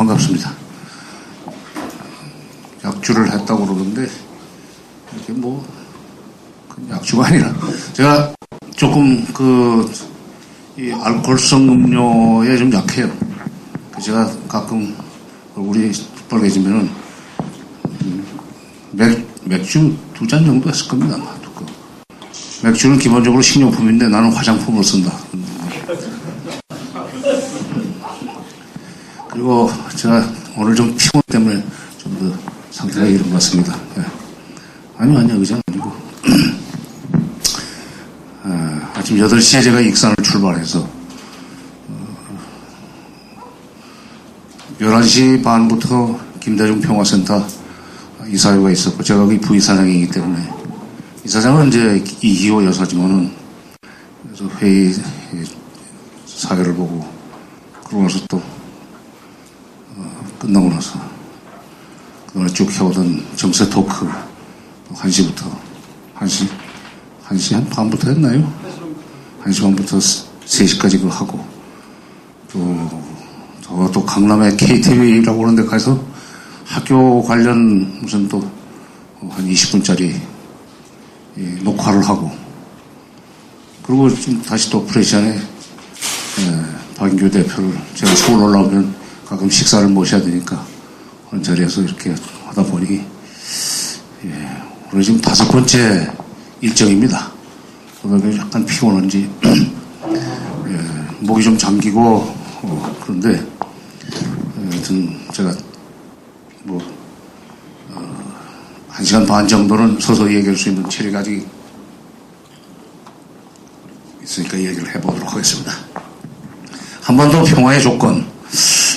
반갑습니다. 약주를 했다고 그러는데, 이게 뭐, 약주가 아니라, 제가 조금 이 알코올성 음료에 좀 약해요. 제가 가끔 얼굴이 빨개지면은, 맥주 2잔 정도 했을 겁니다, 아마. 맥주는 기본적으로 식료품인데 나는 화장품을 쓴다. 그리고 제가 오늘 좀 피곤 때문에 좀 더 상태가 이런 것 같습니다. 네. 아니요, 의자는 아니고. 아침 8시에 제가 익산을 출발해서 11시 반부터 김대중 평화센터 이사회가 있었고, 제가 거기 부이사장이기 때문에, 이사장은 이제 이희호 여사지만은, 그래서 회의 사회를 보고, 그러고 나서 또, 끝나고 나서, 그동안 쭉 해오던 정세 토크, 1시부터, 1시 한 반부터 했나요? 1시 반부터 3시까지 그거 하고, 또 강남의 KTV라고 하는 데 가서 학교 관련 무슨 또 한 20분짜리 녹화를 하고, 그리고 지금 다시 또 프레시안에 박인규 대표를 제가 서울 올라오면 가끔 식사를 모셔야 되니까 그런 자리에서 이렇게 하다 보니 오늘 지금 5번째 일정입니다. 그다음에 약간 피곤한지 목이 좀 잠기고 그런데 하여튼 제가 1시간 반 정도는 서서히 얘기할 수 있는 체력이 아직 있으니까 얘기를 해보도록 하겠습니다. 한반도 평화의 조건.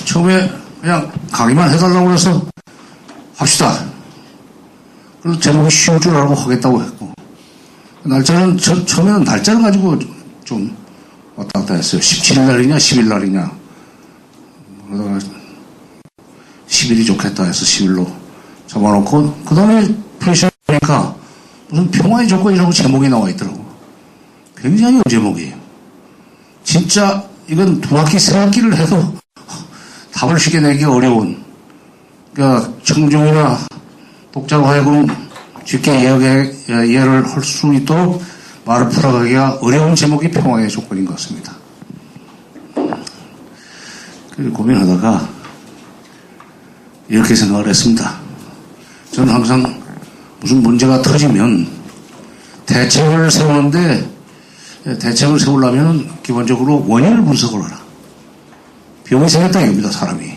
처음에 그냥 강의만 해달라고 해서 합시다. 그래서 제목이 쉬울 줄 알고 하겠다고 했고, 날짜는 처음에는 날짜를 가지고 좀 왔다 갔다 했어요. 17일 날이냐 10일 날이냐. 그러다가 10일이 좋겠다 해서 10일로 잡아놓고, 그 다음에 프레시를 보니까 무슨 평화의 조건이라고 제목이 나와 있더라고. 굉장히 어려운 제목이에요. 진짜 이건 2학기 3학기를 해도 답을 쉽게 내기 어려운, 그러니까 청중이나 독자로 하여금 쉽게 이해를 할 수 있도록 말을 풀어가기가 어려운 제목이 평화의 조건인 것 같습니다. 그래서 고민하다가 이렇게 생각을 했습니다. 저는 항상 무슨 문제가 터지면 대책을 세우는데, 대책을 세우려면 기본적으로 원인을 분석을 하라. 병이 생겼다 이겁니다, 사람이.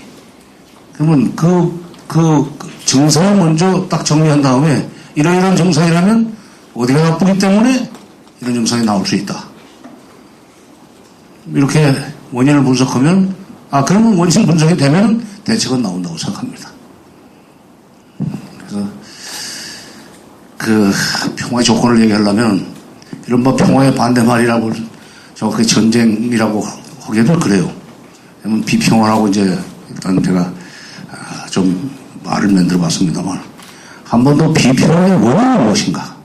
그러면 그 증상을 먼저 딱 정리한 다음에, 이런 증상이라면 어디가 나쁘기 때문에 이런 증상이 나올 수 있다. 이렇게 원인을 분석하면, 그러면 원인 분석이 되면 대책은 나온다고 생각합니다. 그래서 평화의 조건을 얘기하려면, 이런 평화의 반대말이라고, 정확히 전쟁이라고 하기에도 그래요. 왜냐면 비평화라고 이제 일단 제가 좀 말을 만들어 봤습니다만, 한 번 더 비평화의 원인은 무엇인가?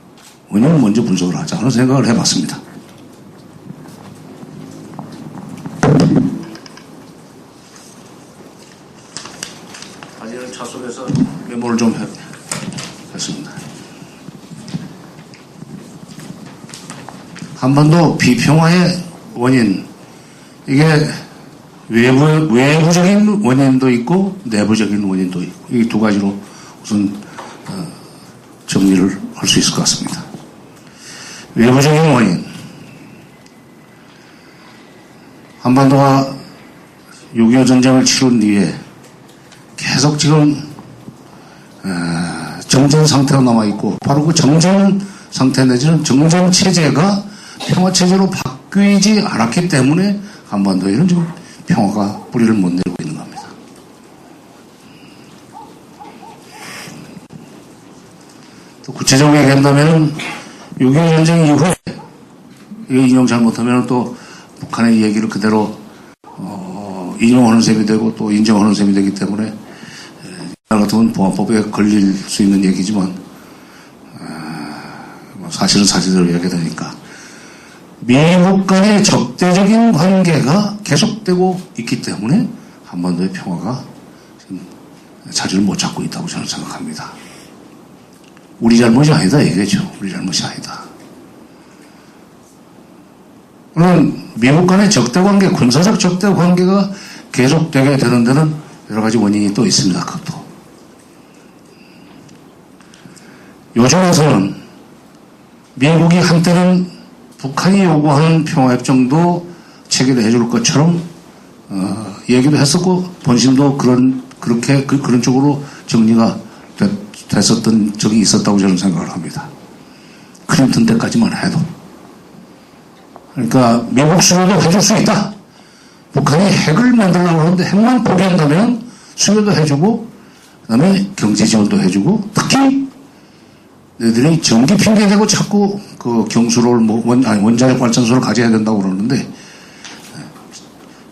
원인을 먼저 분석을 하자 하는 생각을 해봤습니다. 사진을 차 속에서 메모를 좀 했습니다. 한반도 비평화의 원인, 이게 외부적인 원인도 있고 내부적인 원인도 있고, 이 두 가지로 우선 정리를 할 수 있을 것 같습니다. 외부적인 원인, 한반도가 6.25 전쟁을 치른 뒤에 계속 지금 정전 상태가 남아있고, 바로 그 정전 상태 내지는 정전 체제가 평화 체제로 바뀌지 않았기 때문에 한반도에는 지금 평화가 뿌리를 못 내리고 있는 겁니다. 또 구체적으로 얘기한다면 6.25 전쟁 이후에, 이거 인용 잘못하면 또 북한의 얘기를 그대로 인용하는 셈이 되고 또 인정하는 셈이 되기 때문에, 같으면 보안법에 걸릴 수 있는 얘기지만 사실은 사실대로 얘기해야 되니까, 미국 간의 적대적인 관계가 계속되고 있기 때문에 한반도의 평화가 자리를 못 잡고 있다고 저는 생각합니다. 우리 잘못이 아니다 이거죠. 우리 잘못이 아니다. 물론 미국 간의 적대관계, 군사적 적대관계가 계속되게 되는 데는 여러 가지 원인이 또 있습니다. 그것도. 요즘에서는 미국이 한때는 북한이 요구하는 평화협 정도 체결해 줄 것처럼 얘기도 했었고 본심도 그런 쪽으로 정리가 됐었던 적이 있었다고 저는 생각을 합니다. 클린턴 때까지만 해도. 그러니까 미국 수요도 해줄 수 있다. 북한이 핵을 만들려고 하는데 핵만 포기한다면 수요도 해주고 그다음에 경제 지원도 해주고 특히 너희들이 전기 핑계대고 자꾸 그 경수로를 원자력 발전소를 가져야 된다고 그러는데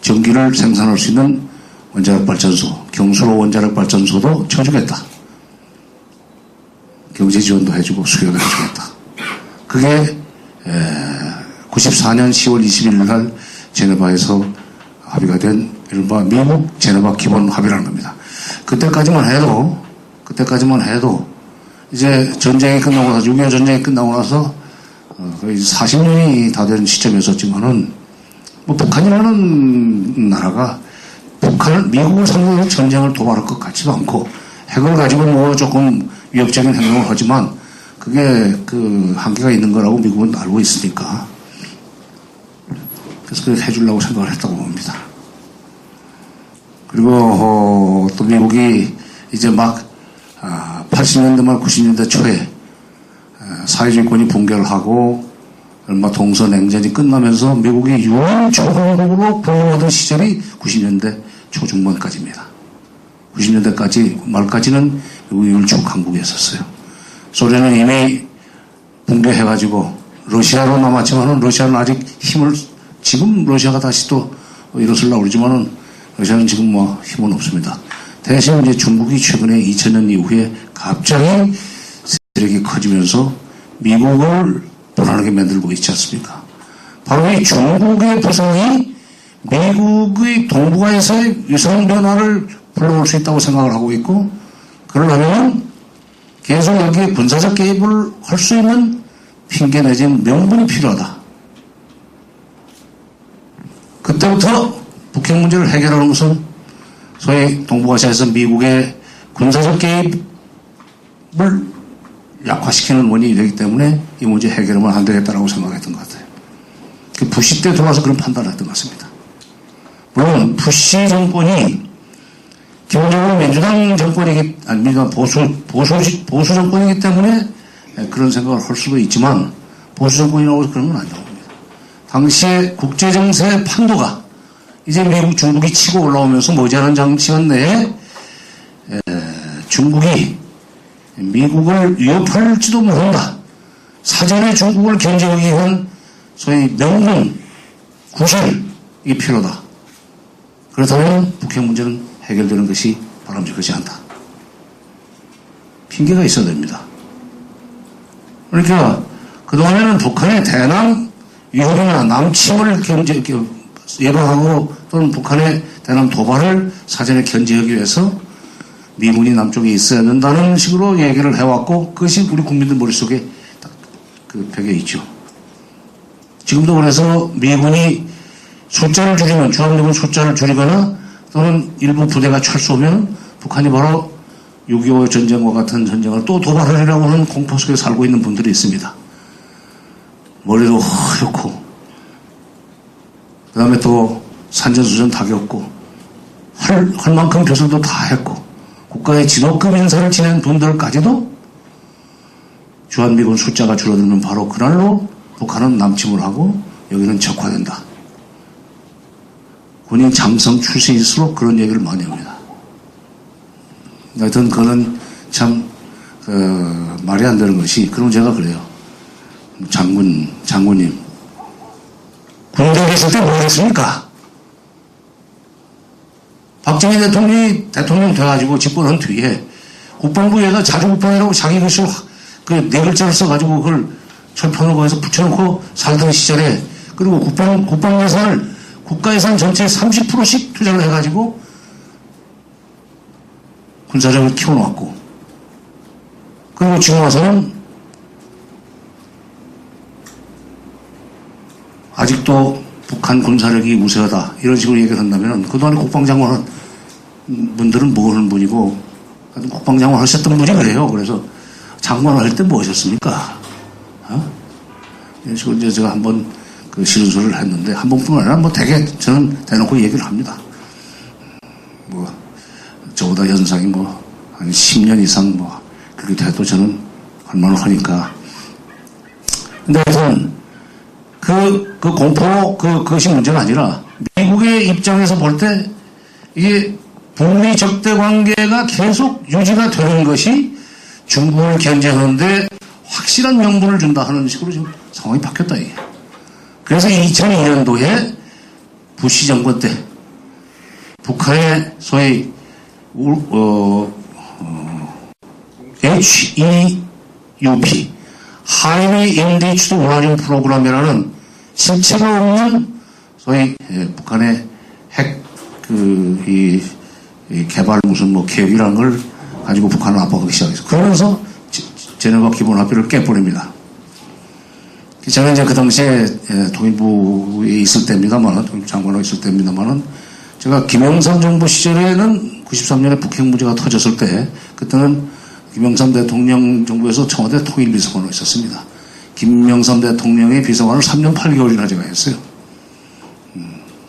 전기를 생산할 수 있는 원자력 발전소, 경수로 원자력 발전소도 쳐주겠다. 경제 지원도 해주고 수요도 해주겠다. 그게 94년 10월 21일 날 제네바에서 합의가 된 이른바 미국 제네바 기본 합의라는 겁니다. 그때까지만 해도 이제 전쟁이 끝나고 나서 6.25 전쟁이 끝나고 나서 거의 40년이 다 된 시점이었었지만은 뭐 북한이라는 나라가 미국을 상대로 전쟁을 도발할 것 같지도 않고 핵을 가지고 뭐 조금 위협적인 행동을 하지만 그게 그 한계가 있는 거라고 미국은 알고 있으니까 그래서 그렇게 해주려고 생각을 했다고 봅니다. 그리고 또 미국이 이제 막 80년대 말 90년대 초에 사회주의권이 붕괴를 하고 얼마 동서냉전이 끝나면서 미국이 유엔 초강국으로 부흥하던 시절이 90년대 초중반까지입니다. 90년대까지 말까지는 미국이 율축 강국이었었어요. 소련은 이미 붕괴해가지고 러시아로 남았지만은 러시아는 아직 힘을 지금 러시아가 다시 또 일어서려고 그러지만은 러시아는 지금 뭐 힘은 없습니다. 대신 이제 중국이 최근에 2000년 이후에 갑자기 세력이 커지면서 미국을 불안하게 만들고 있지 않습니까? 바로 이 중국의 부상이 미국의 동북아에서의 위상 변화를 불러올 수 있다고 생각을 하고 있고 그러려면 계속 여기에 군사적 개입을 할 수 있는 핑계 내지는 명분이 필요하다. 그때부터 북핵 문제를 해결하는 것은 소위 동북아시아에서 미국의 군사적 개입을 약화시키는 원인이 되기 때문에 이 문제 해결하면 안 되겠다라고 생각했던 것 같아요. 부시 때 돌아서 그런 판단을 했던 것 같습니다. 물론 부시 정권이 기본적으로 민주당 정권이기 아니 민주당 보수 정권이기 때문에 그런 생각을 할 수도 있지만 보수 정권이라고 해서 그런 건 아니라고 봅니다. 당시에 국제 정세의 판도가 이제 미국 중국이 치고 올라오면서 머지않은 시간 내에 중국이 미국을 위협할지도 모른다. 사전에 중국을 견제하기 위한 소위 명분, 구실이 필요하다. 그렇다면 북핵 문제는 해결되는 것이 바람직하지 않다. 핑계가 있어야 됩니다. 그러니까 그동안에는 북한의 대남 위협이나 남침을 예방하고 또는 북한의 대남 도발을 사전에 견제하기 위해서 미군이 남쪽에 있어야 된다는 식으로 얘기를 해왔고 그것이 우리 국민들 머릿속에 그 벽에 있죠. 지금도 그래서 미군이 숫자를 줄이면 주한미군 숫자를 줄이거나 또는 일부 부대가 철수하면 북한이 바로 6.25 전쟁과 같은 전쟁을 또 도발하려고 하는 공포 속에 살고 있는 분들이 있습니다. 머리도 허옇고 그 다음에 또 산전수전 다 겪고 할 만큼 벼슬도 다 했고 국가의 지도급 인사를 지낸 분들까지도 주한미군 숫자가 줄어들면 바로 그날로 북한은 남침을 하고 여기는 적화된다. 군인 장성 출신일수록 그런 얘기를 많이 합니다. 하여튼 그거는 참 말이 안 되는 것이 그럼 제가 그래요. 장군님 군대에 계실 때 뭐 했습니까? 박정희 대통령이 대통령 돼가지고 집권한 뒤에 국방부에다 자주국방이라고 자기 글씨로 네 글자를 써가지고 그걸 철판으로 해서 붙여놓고 살던 시절에 그리고 국방 예산을 국가 예산 전체의 30%씩 투자를 해가지고 군사력을 키워놓았고, 그리고 지금 와서는 아직도 북한 군사력이 우세하다 이런 식으로 얘기를 한다면 그동안에 국방장관 분들은 뭐 하는 분이고 국방장관 하셨던 분이 그래요. 그래서 장관을 할 때 뭐 하셨습니까? 이런 식으로 이제 제가 한번 그 싫은 소리를 했는데 한 번뿐만 아니라 뭐 되게 저는 대놓고 얘기를 합니다. 뭐 저보다 연상이 뭐 한 10년 이상 뭐 그렇게 돼도 저는 할만을 하니까. 근데 하여튼 그 공포 그것이 문제가 아니라 미국의 입장에서 볼 때 이게 북미 적대 관계가 계속 유지가 되는 것이 중국을 견제하는데 확실한 명분을 준다 하는 식으로 지금 상황이 바뀌었다 이게. 그래서 2002년도에 부시 정권 때 북한의 소위 HEUP Highly Enriched Uranium Program이라는 실체가 없는 소위 북한의 핵 이 개발 무슨 뭐 계획이라는 걸 가지고 북한을 압박하기 시작했어요. 그러면서 제네바 기본 합의를 깨버립니다. 저는 이제 그 당시에 통일부에 있을 때입니다만, 통일장관으로 있을 때입니다만은, 제가 김영삼 정부 시절에는 93년에 북핵 문제가 터졌을 때, 그때는 김영삼 대통령 정부에서 청와대 통일비서관으로 있었습니다. 김영삼 대통령의 비서관을 3년 8개월이나 제가 했어요.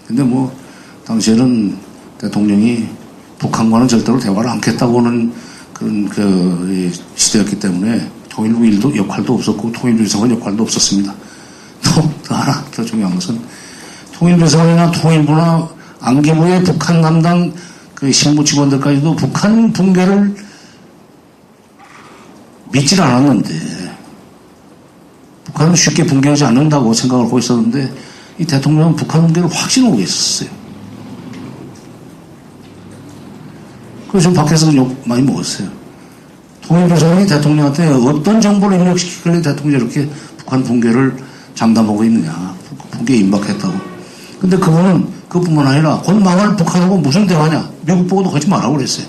근데 뭐, 당시에는 대통령이 북한과는 절대로 대화를 않겠다고 하는 그런 시대였기 때문에 통일부 일도 역할도 없었고 통일비서관 역할도 없었습니다. 또 하나 더 중요한 것은 통일비서관이나 통일부나 안기부의 북한 담당 그 실무 직원들까지도 북한 붕괴를 믿질 않았는데 북한은 쉽게 붕괴하지 않는다고 생각을 하고 있었는데 이 대통령은 북한 붕괴를 확신하고 있었어요. 그래서 좀 밖에서 욕 많이 먹었어요. 통일비서관이 대통령한테 어떤 정보를 입력시키길래 대통령이 이렇게 북한 붕괴를 장담하고 있느냐. 붕괴에 임박했다고. 근데 그분은 그뿐만 아니라 곧 망할 북한하고 무슨 대화냐. 미국 보고도 하지 말라고 그랬어요.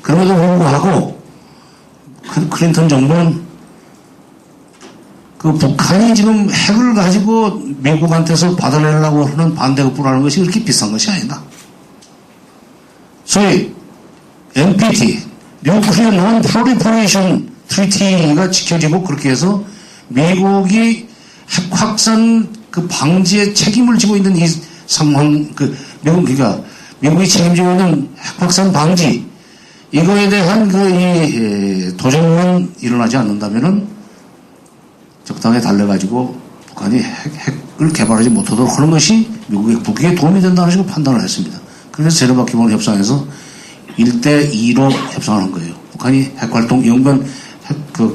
그럼에도 불구하고 클린턴 정부는 그 북한이 지금 핵을 가지고 미국한테서 받아내려고 하는 반대급부라는 것이 그렇게 비싼 것이 아니다. 소위 NPT, Nuclear Non-Proliferation Treaty가 지켜지고 그렇게 해서 미국이 핵 확산 그 방지에 책임을 지고 있는 이 상황, 그러니까 미국이 책임지고 있는 핵 확산 방지, 이거에 대한 도전은 일어나지 않는다면은 적당히 달래가지고 북한이 핵을 개발하지 못하도록 하는 것이 미국의 북에 도움이 된다는 식으로 판단을 했습니다. 그래서 제네바 기본 협상에서 1대2로 협상하는 거예요. 북한이 핵활동, 영변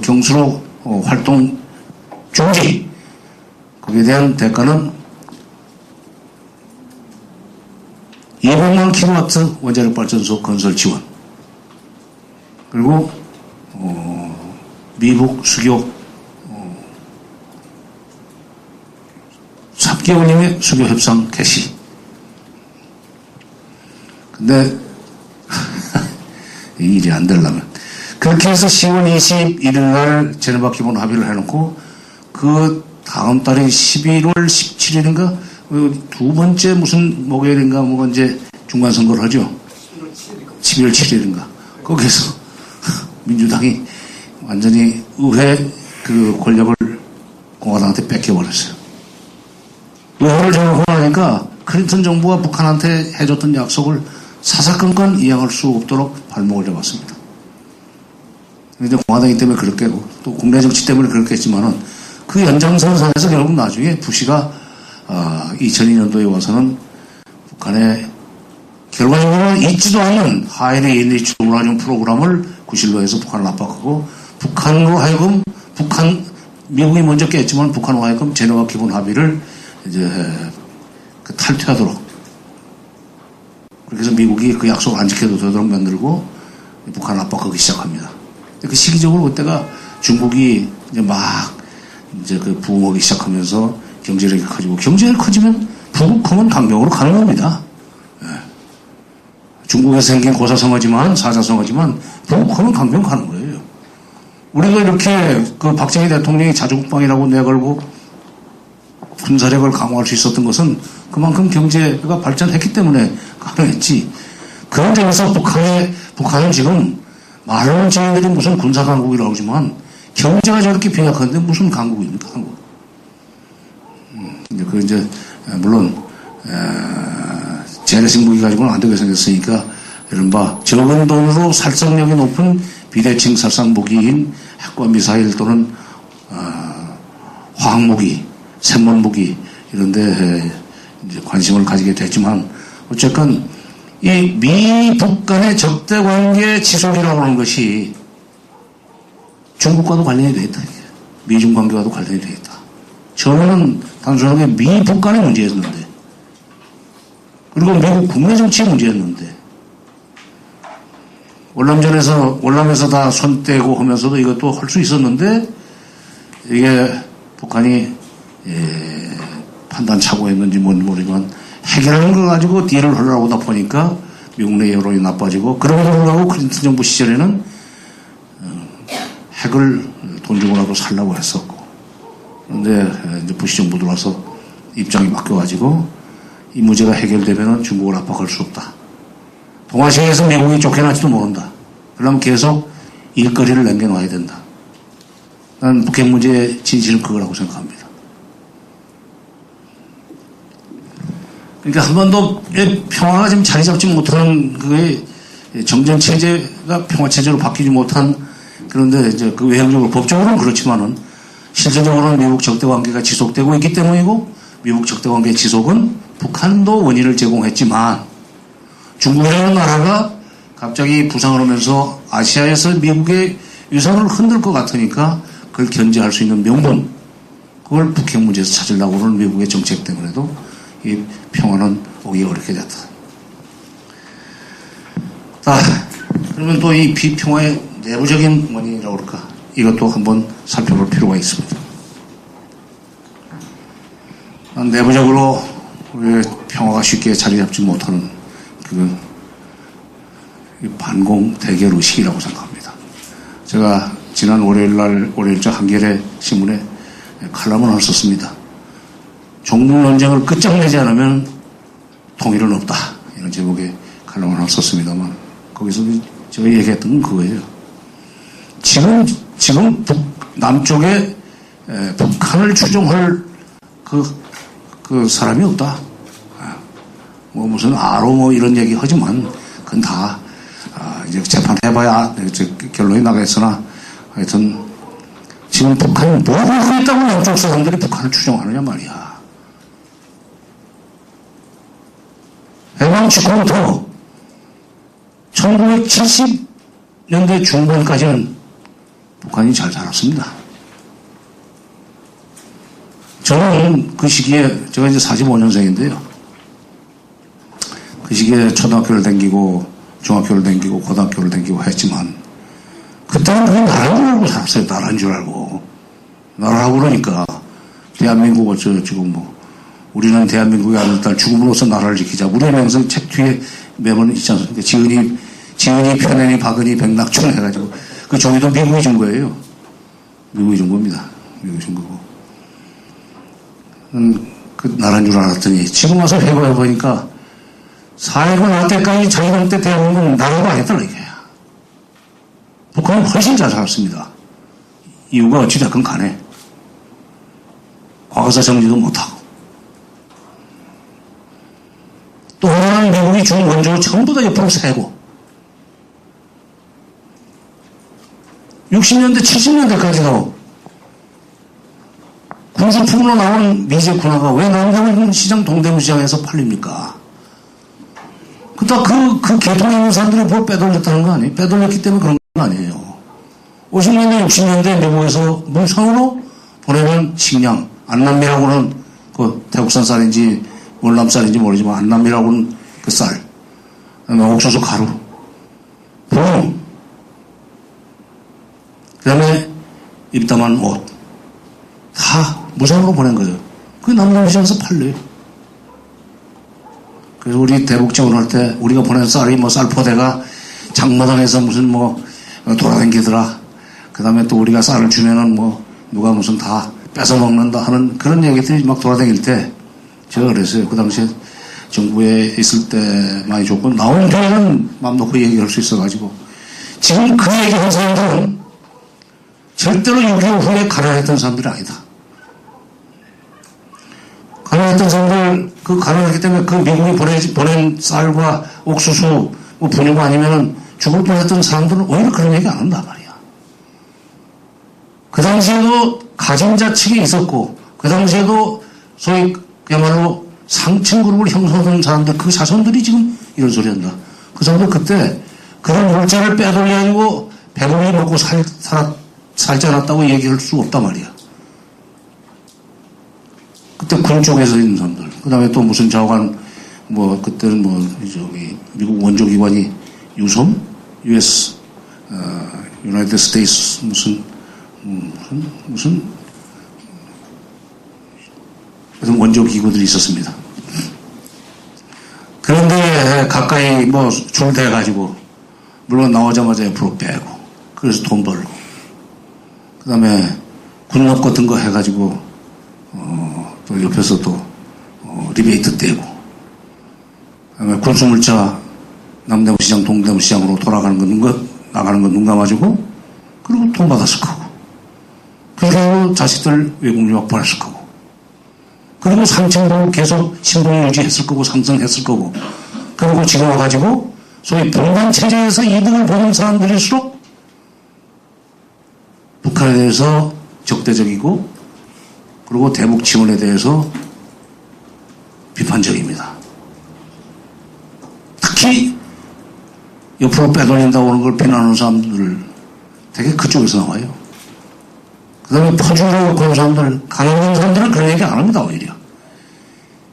경수로 활동 중지. 거기에 대한 대가는 200만 킬로와트 원자력 발전소 건설 지원. 그리고 미국 수교 3개월임의 수교 협상 개시. 근데 이 일이 안 되려면 그렇게 해서 10월 21일 날 제네바 기본 합의를 해놓고 그 다음 달에 11월 17일인가 두 번째 무슨 목요일인가 뭐 이제 중간 선거를 하죠. 11월 7일인가 거기서 민주당이 완전히 의회 그 권력을 공화당한테 뺏겨버렸어요. 의회를 정하고 나니까 클린턴 정부가 북한한테 해줬던 약속을 사사건건 이행할 수 없도록 발목을 잡았습니다. 근데 공화당이 때문에 그렇게 하고 또 국내 정치 때문에 그렇게 했지만은 그 연장선상에서 결국 나중에 부시가 2002년도에 와서는 북한의 결과적으로는 있지도 않은 하이리 인리치 우라늄 프로그램을 구실로 해서 북한을 압박하고 북한으로 하여금 미국이 먼저 깼지만 북한으로 하여금 제네바 기본 합의를 이제 탈퇴하도록 그래서 미국이 그 약속을 안 지켜도 되도록 만들고 북한을 압박하기 시작합니다. 그 시기적으로 그때가 중국이 이제 막 이제 부흥하기 시작하면서 경제력이 커지고 경제력이 커지면 북은 강경으로 가는 겁니다. 예. 중국에서 생긴 고사성어지만, 사자성어지만, 북한은 강경 가는 거예요. 우리가 이렇게 그 박정희 대통령이 자주국방이라고 내걸고 군사력을 강화할 수 있었던 것은 그만큼 경제가 발전했기 때문에 가능했지. 그런 점에서 북한은 지금 말로는 저희들이 무슨 군사강국이라고 하지만 경제가 저렇게 빈약한데 무슨 강국입니까, 한국. 이제, 물론, 재래식 무기 가지고는 안 되게 생겼으니까, 이른바 적은 돈으로 살상력이 높은 비대칭 살상 무기인 핵과 미사일 또는, 화학무기, 샘물무기, 이런데 이제 관심을 가지게 됐지만, 어쨌건, 이 미-북 간의 적대 관계 지속이라고 하는 것이 중국과도 관련이 되어 있다. 미중 관계와도 관련이 되어 있다. 처음에는 단순하게 미-북 간의 문제였는데, 그리고 미국 국내 정치의 문제였는데, 월남에서 다 손 떼고 하면서도 이것도 할 수 있었는데, 이게 북한이, 판단 착오했는지 뭔지 모르지만, 해결하는 거 가지고 딜을 하려고 하다 보니까 미국 내 여론이 나빠지고, 그럼에도 불구하고 클린턴 정부 시절에는 핵을 돈 주고라도 살라고 했었고, 그런데 이제 부시 정부 들어와서 입장이 바뀌어가지고 이 문제가 해결되면은 중국을 압박할 수 없다. 동아시아에서 미국이 쫓겨날지도 모른다. 그러면 계속 일거리를 남겨놔야 된다. 난 북핵 문제의 진실은 그거라고 생각합니다. 그러니까 한 번도 평화가 지금 자리 잡지 못하는 그게 정전체제가 평화체제로 바뀌지 못한, 그런데 이제 그 외형적으로 법적으로는 그렇지만은 실질적으로는 미국 적대 관계가 지속되고 있기 때문이고, 미국 적대 관계 지속은 북한도 원인을 제공했지만 중국이라는 나라가 갑자기 부상을 하면서 아시아에서 미국의 위상을 흔들 것 같으니까 그걸 견제할 수 있는 명분, 그걸 북핵 문제에서 찾으려고 하는 미국의 정책 때문에도 이 평화는 오기 어렵게 됐다. 그러면 또 이 비평화의 내부적인 원인이라고 그럴까? 이것도 한번 살펴볼 필요가 있습니다. 내부적으로 왜 평화가 쉽게 자리 잡지 못하는 그건 반공 대결 의식이라고 생각합니다. 제가 지난 월요일자 한겨레 신문에 칼럼을 하나 썼습니다. 종북 논쟁을 끝장내지 않으면 통일은 없다. 이런 제목의 칼럼을 하나 썼습니다만, 거기서 제가 얘기했던 건 그거예요. 지금 남쪽에 북한을 추종할 그 사람이 없다. 뭐 무슨 아로 이런 얘기 하지만 그건 다 이제 재판해봐야 결론이 나겠으나, 하여튼 지금 북한이 뭘 하고 있다고 남쪽 사람들이 북한을 추종하느냐 말이야. 해방 직후부터 1970년대 중반까지는 북한이 잘 살았습니다. 저는 그 시기에, 제가 이제 45년생인데요. 그 시기에 초등학교를 다니고, 중학교를 다니고, 고등학교를 다니고 했지만, 그때는 그냥 나라인 줄 알고 살았어요. 나라인 줄 알고. 나라라고 그러니까, 대한민국을 지금 우리는 대한민국의 아들딸 죽음으로써 나라를 지키자. 우리의 명성 책 뒤에 매번 있지 않습니까? 지은이, 편애니, 박은이, 백낙총 해가지고. 그 종이도 미국이 준 거예요. 미국이 준 겁니다. 미국이 준 거고. 그 나라인 줄 알았더니, 지금 와서 회고해보니까, 사회가 날 때까지 자기들 때 대한민국은 나라가 아니더라, 이게. 북한은 훨씬 잘 살았습니다. 이유가 어찌됐건 간에. 과거사 정리도 못하고. 또 하나는 미국이 준 원조 전부 다 옆으로 세고, 60년대, 70년대까지도 군수품으로 나온 미제 군화가 왜 남대문 시장, 동대문 시장에서 팔립니까? 그 계통에 있는 사람들이 뭘 빼돌렸다는 거 아니에요? 빼돌렸기 때문에 그런 건 아니에요. 50년대, 60년대 미국에서 물상으로 보내는 식량, 안남미라고는 그 태국산 쌀인지 월남쌀인지 모르지만 안남미라고는 그 쌀, 옥수수 가루, 보름, 그 다음에 입담한 옷, 다 무상으로 보낸 거예요. 그게 남남시장에서 팔려요. 그래서 우리 대북 지원할 때 우리가 보낸 쌀이 뭐 쌀포대가 장마당에서 무슨 뭐 돌아다니더라. 그 다음에 또 우리가 쌀을 주면은 뭐 누가 무슨 다 뺏어먹는다 하는 그런 얘기들이 막 돌아다닐 때 제가 그랬어요. 그 당시에 정부에 있을 때 많이 줬고 나온 데는 마음 놓고 얘기할 수 있어가지고 지금 그 얘기한 사람들은 절대로 6.25 후에 가난했던 사람들이 아니다. 가난했던 사람들, 그 가난했기 때문에 그 미국이 보낸 쌀과 옥수수, 뭐 분유가 아니면은 죽을 뻔했던 사람들은 오히려 그런 얘기 안 한단 말이야. 그 당시에도 가정자책이 있었고, 그 당시에도 소위 그야말로 상층 그룹을 형성하는 사람들, 그 자손들이 지금 이런 소리 한다. 그 사람들 그때 그런 물자를 빼돌려가지고 배불리 먹고 살지 않았다고 얘기할 수 없단 말이야. 그때 군 쪽에서 있는 사람들. 그 다음에 또 무슨 자관, 뭐, 그때는 뭐, 저기, 미국 원조기관이 유섬? US, United States, 무슨 원조기구들이 있었습니다. 그런데 가까이 뭐, 줄 대가지고, 물론 나오자마자 옆으로 빼고, 그래서 돈 벌고, 그 다음에 군납 같은 거 해가지고, 또 옆에서 또 리베이트 떼고 그다음에 군수물자 남대문시장 동대문시장으로 돌아가는 나가는 거 눈 감아주고 그리고 돈 받았을 거고 그리고 자식들 외국 유학 보냈을 거고 그리고 상층도 계속 신분 유지했을 거고 상승했을 거고 그리고 지금 와가지고 소위 분단 체제에서 이득을 보는 사람들일수록 북한에 대해서 적대적이고 그리고 대북 지원에 대해서 비판적입니다. 특히 옆으로 빼돌린다고 하는 걸 비난하는 사람들 되게 그쪽에서 나와요. 그 다음에 퍼주려고 그런 사람들, 가난한 사람들은 그런 얘기 안 합니다, 오히려.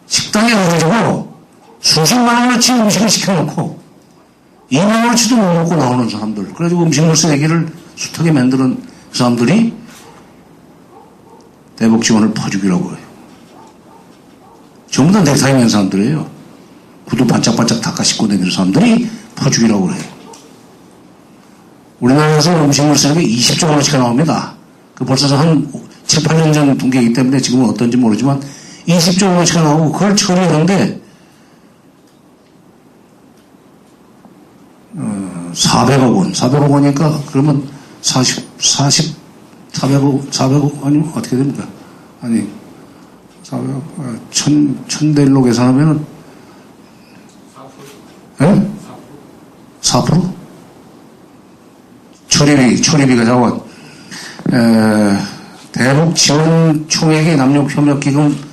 식당에 가가지고 수십만 원어치 음식을 시켜놓고 2만 원어치도 못 먹고 나오는 사람들. 그래가지고 음식물 쓰레기를 숱하게 만드는 사람들이 대북 지원을 퍼주기라고 해요. 전부 다 넥타이 맨 사람들이에요. 구두 반짝반짝 닦아 씻고 다니는 사람들이 퍼주기라고 해요. 우리나라에서 음식물 쓰레기 20조 원어치가 나옵니다. 그 벌써 한 7, 8년 전 통계이기 때문에 지금은 어떤지 모르지만 20조 원어치가 나오고 그걸 처리하는데 400억 원이니까 그러면 400억 아니면 어떻게 됩니까? 아니 400억 1000대1로 계산하면은 4%? 처리비가 자원 대북 지원 총액의 남녀협력기금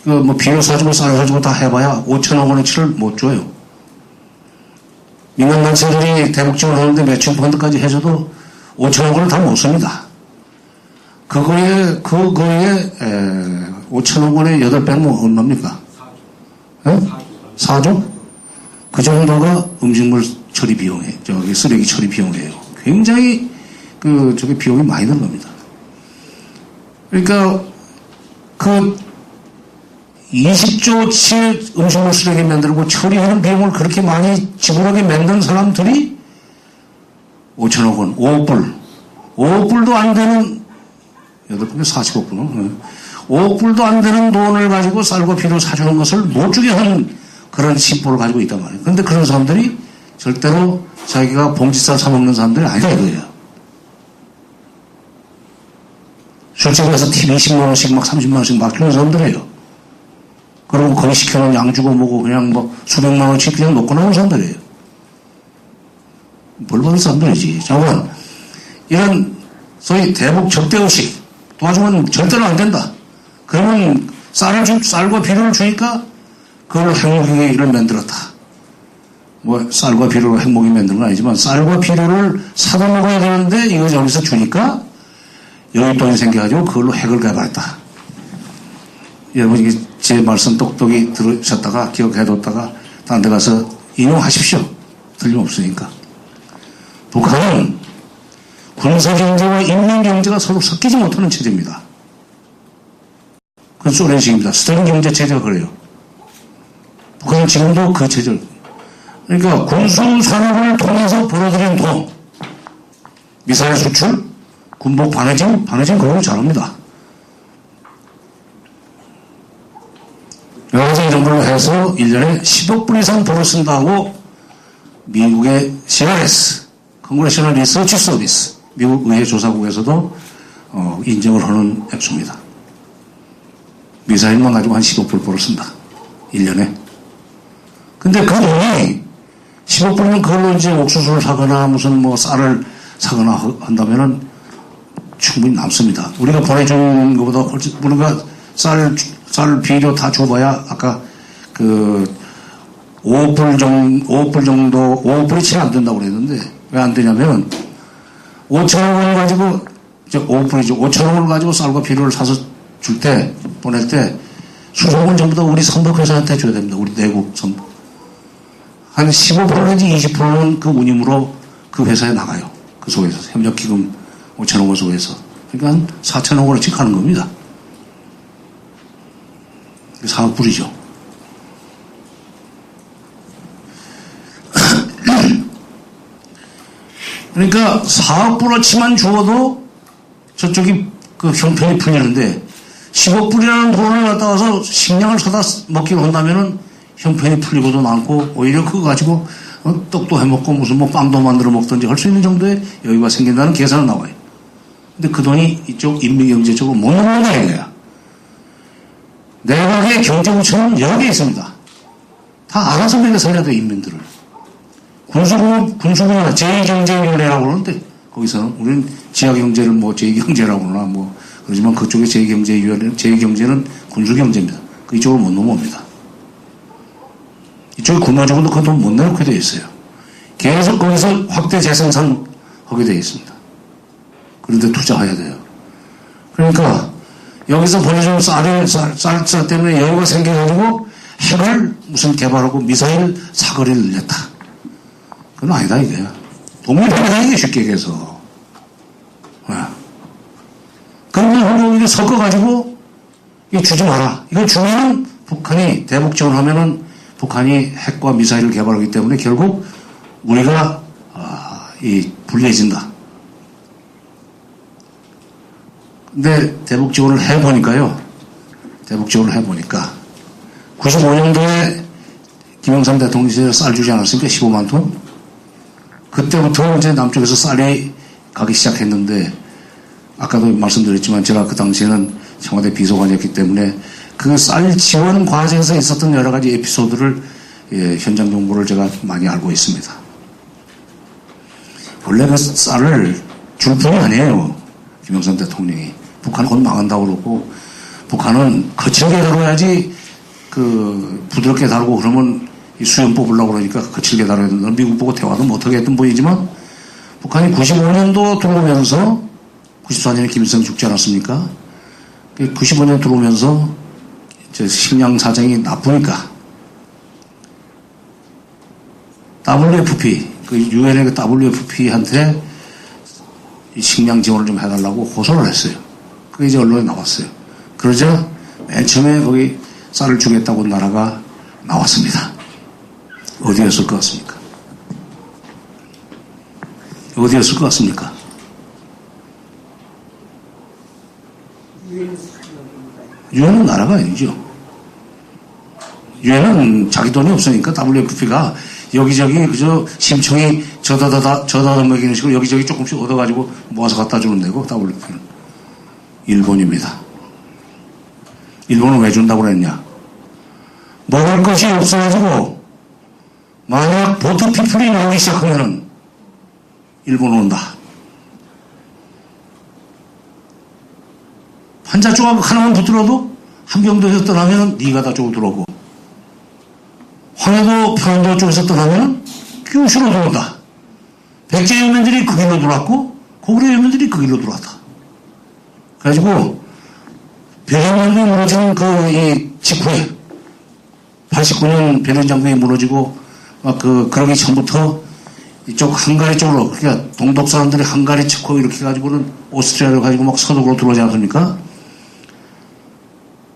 뭐 비료 사주고 쌀 사주고 다 해봐야 5천억 원어치를 못 줘요. 민간단체들이 대북 지원하는데 매출 펀드까지 해줘도 5천억 원을 다 못 씁니다. 그거에 5천억 원에 8배는 얼마입니까? 4조? 그 정도가 음식물 처리 비용이에요. 쓰레기 처리 비용이에요. 굉장히 저게 비용이 많이 든 겁니다. 그러니까 20조치 음식물 쓰레기 만들고 처리하는 비용을 그렇게 많이 지불하게 만든 사람들이 5천억 원, 5억 불. 5억 불도 안 되는, 8분에 40억 불. 5억 불도 안 되는 돈을 가지고 쌀과 비료 사주는 것을 못 주게 하는 그런 심보를 가지고 있단 말이에요. 그런데 그런 사람들이 절대로 자기가 봉지쌀 사먹는 사람들이 아니다 이거예요. 술집에서 팁 20만원씩 막 30만원씩 막 주는 사람들이에요. 그리고 거기 시켜놓은 양 주고 뭐고 그냥 뭐 수백만원씩 그냥 놓고 나오는 사람들이에요. 뭘 받은 사람들이지. 자고는 이런 소위 대북 적대의식 도와주면 절대로 안 된다. 그러면 쌀과 비료를 주니까 그걸 핵무기를 만들었다. 뭐 쌀과 비료로 핵무기 만드는 건 아니지만 쌀과 비료를 사다 먹어야 되는데 이거 여기서 주니까 여윳돈이 생겨가지고 그걸로 핵을 개발했다. 여러분 이게 제 말씀 똑똑히 들으셨다가 기억해뒀다가 딴 데 가서 인용하십시오. 틀림없으니까. 북한은 군사경제와 인민경제가 서로 섞이지 못하는 체제입니다. 그건 소련식입니다. 스탈린 경제 체제가 그래요. 북한 북한은 지금도 그 체질. 그러니까 군수 산업을 통해서 벌어들인 돈, 미사일 수출, 군복 반해진 그런 거 잘합니다. 여러 가지 이런 걸로 해서 1년에 10억 불 이상 돈을 쓴다고 미국의 CRS, Congressional Research Service, 미국 의회 조사국에서도 인정을 하는 액수입니다. 미사일만 가지고 한 10억 불 벌었습니다. 1년에. 근데 그 돈이 10억 불이면 그걸로 이제 옥수수를 사거나 무슨 뭐 쌀을 사거나 한다면은 충분히 남습니다. 우리가 보내주는 것보다 훨씬, 우리가 쌀 비료 다 줘봐야 아까 그 5억 불 정도, 5억 불이 채 안 된다고 그랬는데 왜 안 되냐면 5천억 원을 가지고, 5억 불이죠. 5천억 원을 가지고 쌀과 비료를 사서 줄 때, 보낼 때 수십억 원 전부 다 우리 선박회사한테 줘야 됩니다. 우리 내국 선박. 한 15%내지 20%는 그 운임으로 그 회사에 나가요. 그 속에서. 협력기금 5천억 원 속에서. 그러니까 한 4천억 원어치 가는 겁니다. 4억 불이죠. 그러니까 4억 불어치만 주어도 저쪽이 그 형편이 풀리는데 10억 불이라는 돈을 갖다 와서 식량을 사다 먹기로 한다면은 형편이 풀리고도 많고 오히려 그거 가지고 떡도 해먹고 무슨 뭐 빵도 만들어 먹든지 할 수 있는 정도의 여유가 생긴다는 계산은 나와요. 근데 그 돈이 이쪽 인민경제 쪽으로 못 넘어가는 거야. 내각의 경제부처는 여러 개 있습니다. 다 알아서 먹여 살려야 돼, 인민들을. 군수부는 제2경제위원회라고 그러는데, 거기서는 우리는 지하경제를 뭐 제2경제라고 그러나 뭐, 그러지만 그쪽에 제2경제위원회, 제2경제는 군수경제입니다. 그 이쪽으로 못 넘어옵니다. 이쪽에 군화적으로 그 돈 못 내놓게 되어 있어요. 계속 거기서 확대 재생산 하게 되어 있습니다. 그런데 투자해야 돼요. 그러니까, 여기서 보내준 쌀 때문에 여유가 생겨가지고 핵을 무슨 개발하고 미사일 사거리를 늘렸다. 그건 아니다, 이게. 독립해야 이게 쉽게 얘기해서. 그러면 이거 섞어가지고, 이거 주지 마라. 이거 주면은 북한이 대북 지원하면은 북한이 핵과 미사일을 개발하기 때문에 결국 우리가, 불리해진다. 근데 대북 지원을 해보니까 95년도에 김영삼 대통령이 쌀 주지 않았습니까? 15만 톤? 그때부터 이제 남쪽에서 쌀이 가기 시작했는데, 아까도 말씀드렸지만 제가 그 당시에는 청와대 비서관이었기 때문에 그 쌀 지원 과정에서 있었던 여러 가지 에피소드를, 현장 정보를 제가 많이 알고 있습니다. 원래 그 쌀을 줄 뿐이 아니에요. 김영삼 대통령이. 북한은 곧 망한다고 그러고, 북한은 거칠게 다뤄야지, 부드럽게 다루고 그러면 수염 뽑으려고 그러니까 거칠게 다뤄야 된다. 미국 보고 대화도 못하게 했던 보이지만, 북한이 95년도 들어오면서, 94년에 김일성 죽지 않았습니까? 95년 들어오면서, 식량 사정이 나쁘니까, WFP, 유엔의 WFP한테 식량 지원을 좀 해달라고 호소를 했어요. 그게 이제 언론에 나왔어요. 그러자 맨 처음에 거기 쌀을 주겠다고 나라가 나왔습니다. 어디였을 것 같습니까? 어디였을 것 같습니까? 유엔은 나라가 아니죠. 유엔은 자기 돈이 없으니까 WFP가 여기저기 그저 심청이 저다 먹이는 식으로 여기저기 조금씩 얻어가지고 모아서 갖다 주는 데고 WFP는 일본입니다. 일본은 왜 준다고 그랬냐? 먹을 것이 없어가지고 만약 보트 피플이 나오기 시작하면은 일본 온다. 환자 조각 하나만 붙들어도 함경도에서 떠나면은 네가 다 쪽으로 들어오고, 황해도 평안도 쪽에서 떠나면은 규슈로 들어온다. 백제 유민들이 그 길로 들어왔고 고구려 유민들이 그 길로 들어왔다. 그래가지고 베를린장벽이 무너지는 이 직후에 89년 베를린장벽이 무너지고 그러기 전부터 이쪽 헝가리 쪽으로, 그러니까 동독 사람들이 헝가리 체코 이렇게 가지고는 오스트리아를 가지고 막 서독으로 들어오지 않습니까?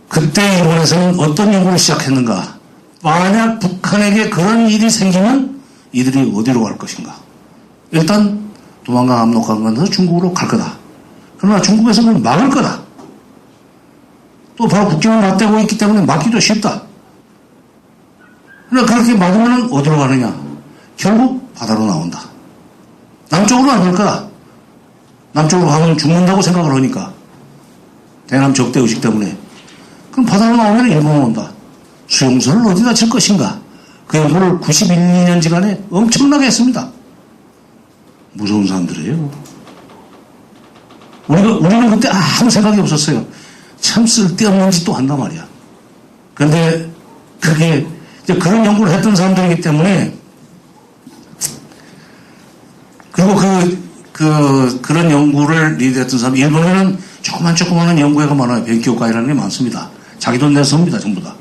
그때 일본에서는 어떤 연구를 시작했는가? 만약 북한에게 그런 일이 생기면 이들이 어디로 갈 것인가? 일단 도망가 압록강을 건너서 중국으로 갈 거다. 그러나 중국에서는 막을 거다. 또 바로 국경을 맞대고 있기 때문에 막기도 쉽다. 그러나 그렇게 막으면 어디로 가느냐? 결국 바다로 나온다. 남쪽으로 안 갈 거다. 남쪽으로 가면 죽는다고 생각을 하니까. 대남 적대의식 때문에. 그럼 바다로 나오면 일본으로 온다. 수용소를 어디다 칠 것인가? 그 연구를 91, 2년지간에 엄청나게 했습니다. 무서운 사람들이에요. 우리는 그때 아무 생각이 없었어요. 참 쓸데없는 짓도 한단 말이야. 그런데 그게 이제 그런 연구를 했던 사람들이기 때문에 그리고 그런 연구를 리드했던 사람, 일본에는 조그마한 연구회가 많아요. 벤키오카이라는 게 많습니다. 자기 돈 내서 합니다, 전부 다.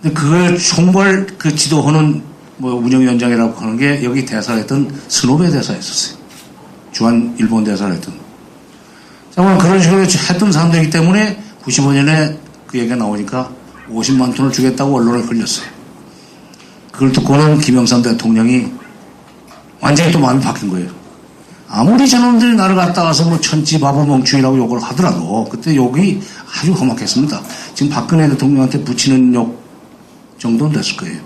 근데 그걸 총괄 지도하는 운영위원장이라고 하는 게 여기 대사했던 스노베 대사였었어요. 주한 일본 대사를 했던. 정말 그런 식으로 했던 사람들이기 때문에 95년에 그 얘기가 나오니까 50만 톤을 주겠다고 언론에 걸렸어요. 그걸 듣고는 김영삼 대통령이 완전히 또 마음이 바뀐 거예요. 아무리 저놈들이 나를 갖다 와서 천지 바보 멍충이라고 욕을 하더라도 그때 욕이 아주 험악했습니다. 지금 박근혜 대통령한테 붙이는 욕 정도는 됐을 거예요.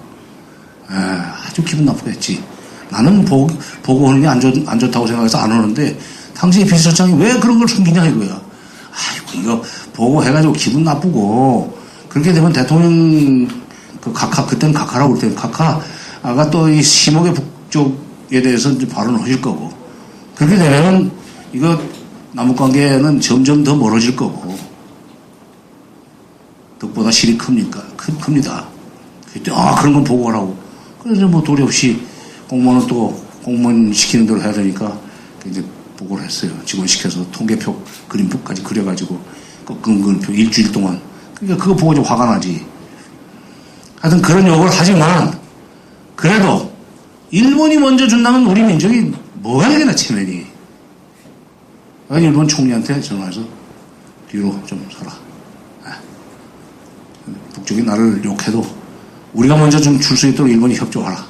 아주 기분 나쁘겠지. 나는 보고 하는 게 안 좋다고 생각해서 안 하는데 당시 비서장이 왜 그런 걸 숨기냐 이거야. 아이고 이거 보고 해가지고 기분 나쁘고 그렇게 되면 대통령 그때는 카카라고 그럴 때는 카카가 또 이 심옥의 북쪽에 대해서 이제 발언을 하실 거고 그렇게 되면 이거 남북관계는 점점 더 멀어질 거고 덕보다 실이 큽니다. 그때 그런 건 보고하라고. 그래서 도리 없이 공무원은 또 공무원 시키는 대로 해야 되니까 이제 보고를 했어요. 직원 시켜서 통계표 그림표까지 그려가지고 끈끈표 일주일 동안. 그러니까 그거 보고 좀 화가 나지. 하여튼 그런 욕을 하지만 그래도 일본이 먼저 준다면 우리 민족이 뭐가 되겠나 체면이. 일본 총리한테 전화해서 뒤로 좀 서라. 북쪽이 나를 욕해도 우리가 먼저 좀 줄 수 있도록 일본이 협조하라.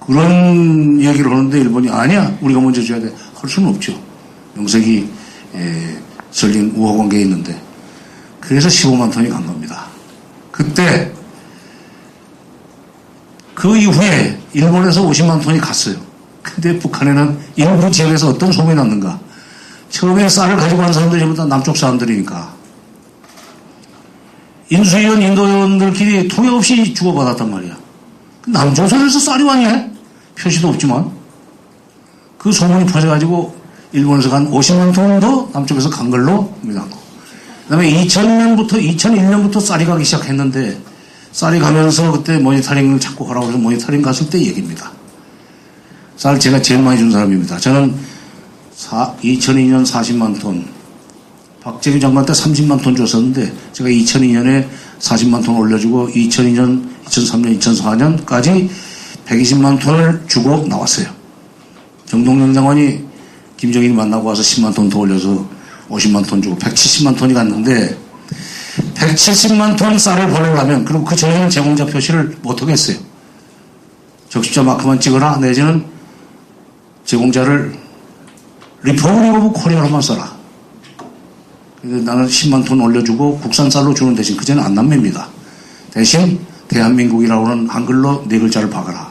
그런 얘기를 하는데 일본이 아니야 우리가 먼저 줘야 돼. 할 수는 없죠. 명색이 설린 우호관계에 있는데 그래서 15만 톤이 간 겁니다. 그때 그 이후에 일본에서 50만 톤이 갔어요. 근데 북한에는 일부 지역에서 어떤 소문이 났는가. 처음에 쌀을 가지고 간 사람들이 전부 다 남쪽 사람들이니까 인수위원 인도위원들끼리 통역 없이 주고받았단 말이야. 남조선에서 쌀이 왔냐? 표시도 없지만 그 소문이 퍼져가지고 일본에서 간 50만 톤도 남쪽에서 간 걸로 믿었고 그 다음에 2001년부터 쌀이 가기 시작했는데 쌀이 가면서 그때 모니터링을 자꾸 하라고 해서 모니터링 갔을 때 얘기입니다. 쌀 제가 제일 많이 준 사람입니다. 저는 2002년 40만 톤 박재규 장관 때 30만 톤 줬었는데 제가 2002년에 40만 톤 올려주고 2002년, 2003년, 2004년까지 120만 톤을 주고 나왔어요. 정동영 장관이 김정일이 만나고 와서 10만 톤 더 올려서 50만 톤 주고 170만 톤이 갔는데 170만 톤 쌀을 보내려면 그럼 그 전에는 제공자 표시를 못하겠어요. 적십자 마크만 찍어라 내지는 제공자를 리퍼블릭 오브 코리아로만 써라. 나는 10만 톤 올려주고 국산 쌀로 주는 대신 그전에 안 남매입니다. 대신 대한민국이라고 하는 한글로 네 글자를 박아라.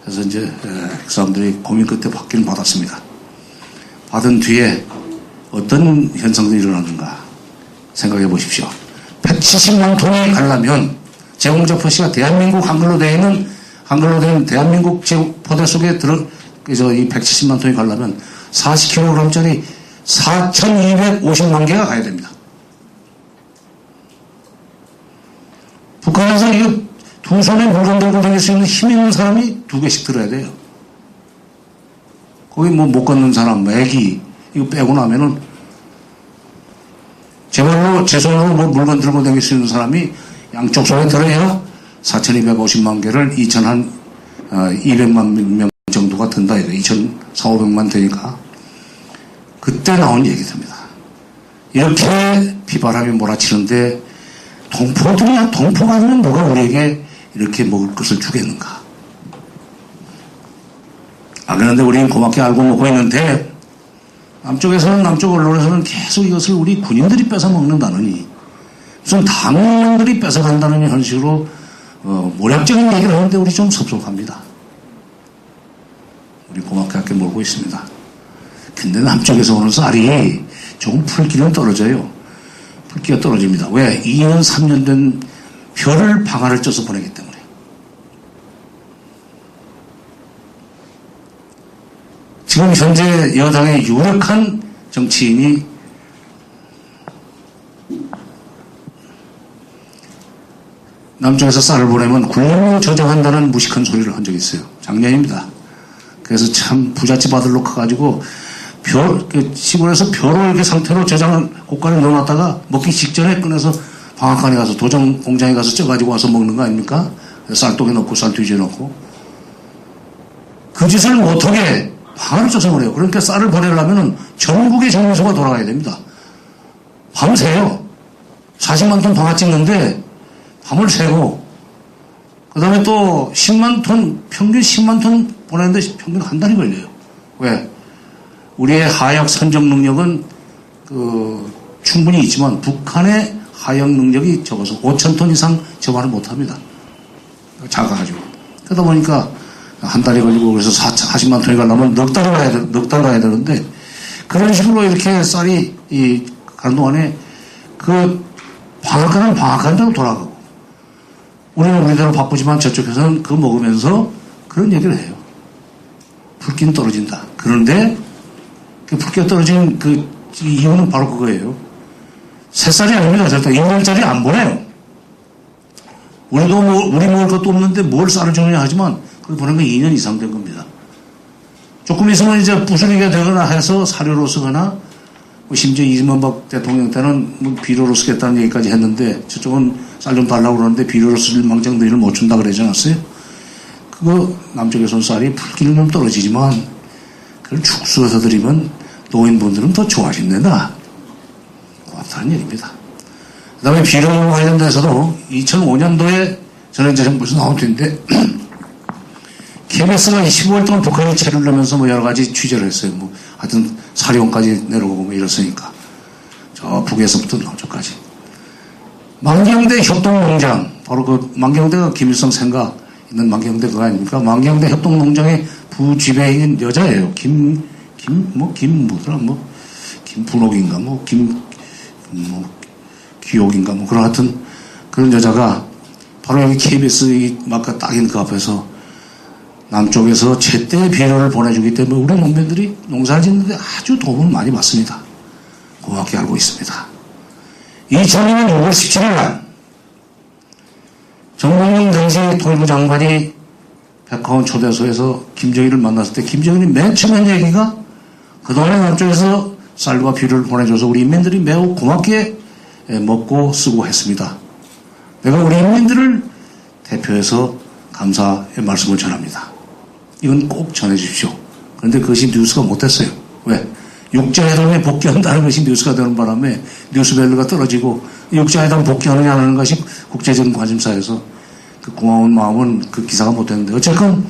그래서 이제 그 사람들이 고민 끝에 받기는 받았습니다. 받은 뒤에 어떤 현상들이 일어났는가 생각해 보십시오. 170만 톤이 가려면 제공자 표시가 대한민국 한글로 된 대한민국 포대 속에 그래서 이 170만 톤이 가려면 40kg짜리 4,250만 개가 가야 됩니다. 북한에서 이거 두 손에 물건 들고 다닐 수 있는 힘 있는 사람이 2개씩 들어야 돼요. 거기 못 걷는 사람, 애기, 이거 빼고 나면은 제발로 제 손으로 물건 들고 다닐 수 있는 사람이 양쪽 손에 들어야 4,250만 개를 200만 명 정도가 든다. 2,400만 되니까. 그때 나온 얘기입니다. 이렇게 비바람이 몰아치는데 동포들이야. 동포가 아니면 누가 우리에게 이렇게 먹을 것을 주겠는가. 그런데 우리는 고맙게 알고 먹고 있는데 남쪽에서는, 남쪽 언론에서는 계속 이것을 우리 군인들이 뺏어 먹는다느니, 무슨 당원들이 뺏어간다는 현식으로 모략적인 얘기를 하는데 우리 좀 섭섭합니다. 우리 고맙게 함께 먹고 있습니다. 근데 남쪽에서 오는 쌀이 조금 풀기는 떨어져요. 풀기가 떨어집니다. 왜? 2년, 3년 된 별을 방아를 쪄서 보내기 때문에. 지금 현재 여당의 유력한 정치인이 남쪽에서 쌀을 보내면 굴림을 저장한다는 무식한 소리를 한 적이 있어요. 작년입니다. 그래서 참 부잣집 아들로 커가지고 시골에서 벼로 이렇게 상태로 저장한 고가를 넣어놨다가 먹기 직전에 꺼내서 방앗간에 가서 도장 공장에 가서 쪄가지고 와서 먹는 거 아닙니까? 쌀독에 넣고 쌀뒤지에 넣고. 그 짓을 못하게 방아를 쪄서 보내요. 그러니까 쌀을 보내려면 전국의 정유소가 돌아가야 됩니다. 밤새요. 40만 톤 방아 찍는데 밤을 새고, 그 다음에 또 10만 톤, 평균 10만 톤 보내는데 평균 한 달이 걸려요. 왜? 우리의 하역 선적 능력은 충분히 있지만 북한의 하역 능력이 적어서 5천 톤 이상 저반을 못합니다. 작아가지고. 그러다 보니까 한 달이 걸리고, 그래서 40만 톤이 가려면 넉 달 가야 되는데, 그런 식으로 이렇게 쌀이 가는 동안에 방앗간은 방앗간대로 돌아가고, 우리는 우리대로 바쁘지만 저쪽에서는 그거 먹으면서 그런 얘기를 해요. 붉기는 떨어진다. 그런데 그 붉기가 떨어진 그 이유는 바로 그거예요. 새쌀이 아닙니다. 절대 1년짜리 안 보내요. 우리 먹을 것도 없는데 뭘 쌀을 주느냐 하지만 그걸 보낸 건 2년 이상 된 겁니다. 조금 있으면 이제 부수리가 되거나 해서 사료로 쓰거나, 심지어 이명박 대통령 때는 비료로 쓰겠다는 얘기까지 했는데, 저쪽은 쌀 좀 달라고 그러는데 비료로 쓸 망정들이를 못 준다 그러지 않았어요? 그거 남쪽에서 온 쌀이 풀기는 좀 떨어지지만 그걸 축수해서 드리면 노인분들은 더 좋아하신다. 고맙다는 얘기입니다. 그 다음에 비료 관련돼서도 2005년도에 저는 이제 정부에서 나온 텐데 KBS가 15일 동안 북한에 체류를 하면서 여러 가지 취재를 했어요. 하여튼 사령까지 내려오고 이랬으니까. 저 북에서부터 남쪽까지. 만경대 협동농장, 바로 그 만경대가 김일성 생각 있는 만경대 그거 아닙니까? 만경대 협동농장의 부지배인 여자예요. 김분옥인가, 기옥인가, 그런 하여튼 그런 여자가 바로 여기 KBS 막가 딱인 그 앞에서 남쪽에서 제때 비료를 보내주기 때문에 우리 농민들이 농사를 짓는데 아주 도움을 많이 받습니다. 고맙게 알고 있습니다. 2002년 6월 17일 날 정몽준 당시 통일부 장관이 백화원 초대소에서 김정일을 만났을 때 김정일이 맨 처음 한 얘기가 그동안에 남쪽에서 쌀과 비료를 보내줘서 우리 인민들이 매우 고맙게 먹고 쓰고 했습니다. 내가 우리 인민들을 대표해서 감사의 말씀을 전합니다. 이건 꼭 전해주십시오. 그런데 그것이 뉴스가 못됐어요. 왜? 육자회담에 복귀한다는 것이 뉴스가 되는 바람에 뉴스밸류가 떨어지고, 육자회담 복귀하느냐 안 하는 것이 국제적인 관심사에서 그 고마운 마음은 그 기사가 못됐는데, 어쨌건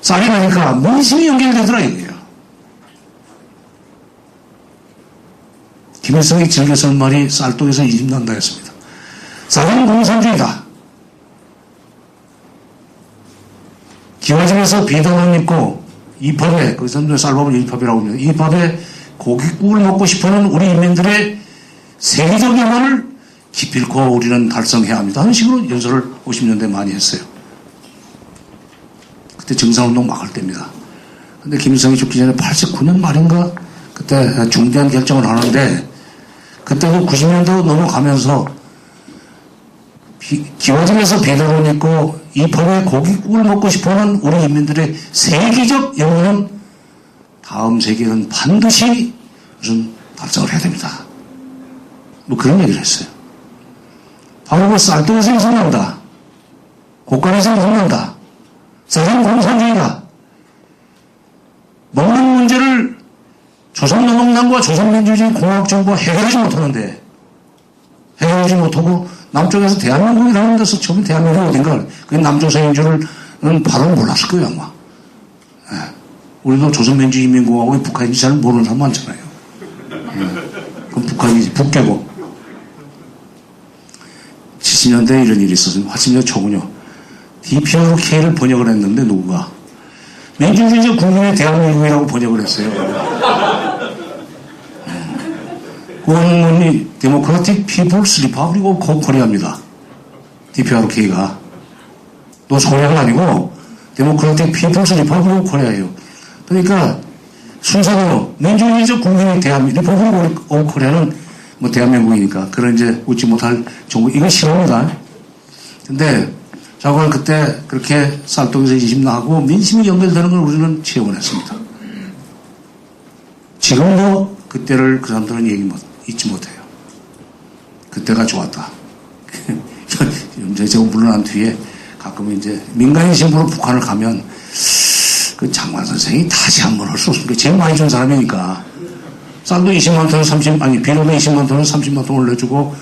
쌀이 나니까 민심이 연결되더라 이거예요. 김일성이 즐겨 쓰는 말이 쌀독에서 이집 난다 했습니다. 쌀은 공산주의다. 기와집에서 비단을 입고 이팝에, 거기서 쌀밥을 이팝이라고 합니다. 이팝에 고깃국을 먹고 싶어하는 우리 인민들의 세계적 영혼을 기필코 우리는 달성해야 합니다 하는 식으로 연설을 50년대에 많이 했어요. 그때 정상운동 막 할 때입니다. 근데 김일성이 죽기 전에 89년 말인가 그때 중대한 결정을 하는데, 그때 그 90년대로 넘어가면서 기와집에서 비단을 입고 이팝에 고깃국을 먹고 싶어하는 우리 인민들의 세계적 영혼은 다음 세기에는 반드시 무슨 달성을 해야 됩니다. 그런 얘기를 했어요. 바로 그 쌀독에서 생산한다. 고가에서 생산한다. 쌀은 공산주의다. 먹는 문제를 조선노동당과 조선민주주의 공화국정부가 해결하지 못하는데, 해결하지 보여주지 못하고 남쪽에서 대한민국이라는 데서 처음에 대한민국 어딘가 그게 남조선인 줄은 바로 몰랐을 거예요 아마. 예. 우리도 조선민주인민공화국이 북한인지 잘 모르는 사람 많잖아요. 그럼 북한이지 북계고. 70년대에 이런 일이 있었어요. 80년대 초군요. DPRK를 번역을 했는데 누구가 민주주의적 국민의 대한민국이라고 번역을 했어요. 그거는 데모크라틱 피플스 리퍼블릭 오브 코리아입니다. DPRK가 노스코리아가 아니고 데모크라틱 피플스 리퍼블릭 오브 코리아예요. 그러니까 순서로 민주주의적 국민의 대한민국 리퍼블릭 오브 코리아는 뭐 대한민국이니까 그런 이제 웃지 못할 정부 이거 싫어합니다. 근데 자고는 그때 그렇게 쌀떡에서 인심나하고 민심이 연결되는 걸 우리는 체험을 했습니다. 지금도 그때를 그 사람들은 잊지 못해요. 그때가 좋았다. 제가 물러난 뒤에 가끔 이제 민간인 신분으로 북한을 가면 그 장관 선생이 다시 한번 할 수 없습니다. 제일 많이 준 사람이니까. 쌀도 20만 톤에 비료도 20만 톤에 30만 톤 올려주고,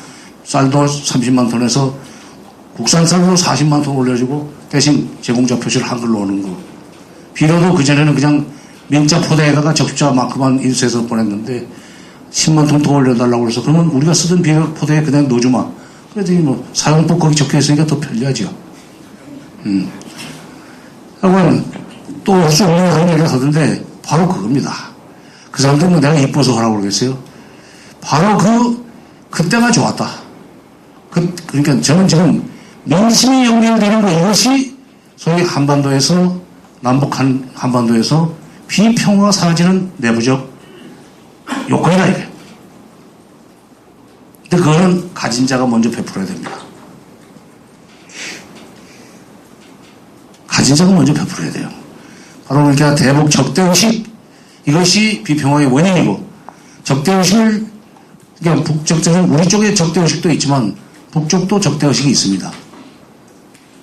쌀도 30만 톤에서 국산 쌀로 40만 톤 올려주고, 대신 제공자 표시를 한글로 오는 거. 비료도 그전에는 그냥 민자 포대에다가 적자만큼만 인수해서 보냈는데, 10만 톤 더 올려달라고 그래서, 그러면 우리가 쓰던 비료 포대에 그냥 넣어주마. 그랬더니 뭐, 사용법 거기 적혀 있으니까 더 편리하죠. 그러면 또 할 수 없는 그런 얘기를 하던데, 바로 그겁니다. 그 사람들은 뭐 내가 이뻐서 하라고 그러겠어요? 바로 그때가 좋았다. 그러니까 저는 지금 민심이 연결되는 거 이것이 소위 한반도에서, 한반도에서 비평화가 사라지는 내부적 요건이다, 이게. 근데 그거는 가진 자가 먼저 베풀어야 됩니다. 가진 자가 먼저 베풀어야 돼요. 바로 그러니까 대북 적대의식, 이것이 비평화의 원인이고, 적대의식을, 그러니까 북적대는 우리 쪽에 적대의식도 있지만, 북쪽도 적대의식이 있습니다.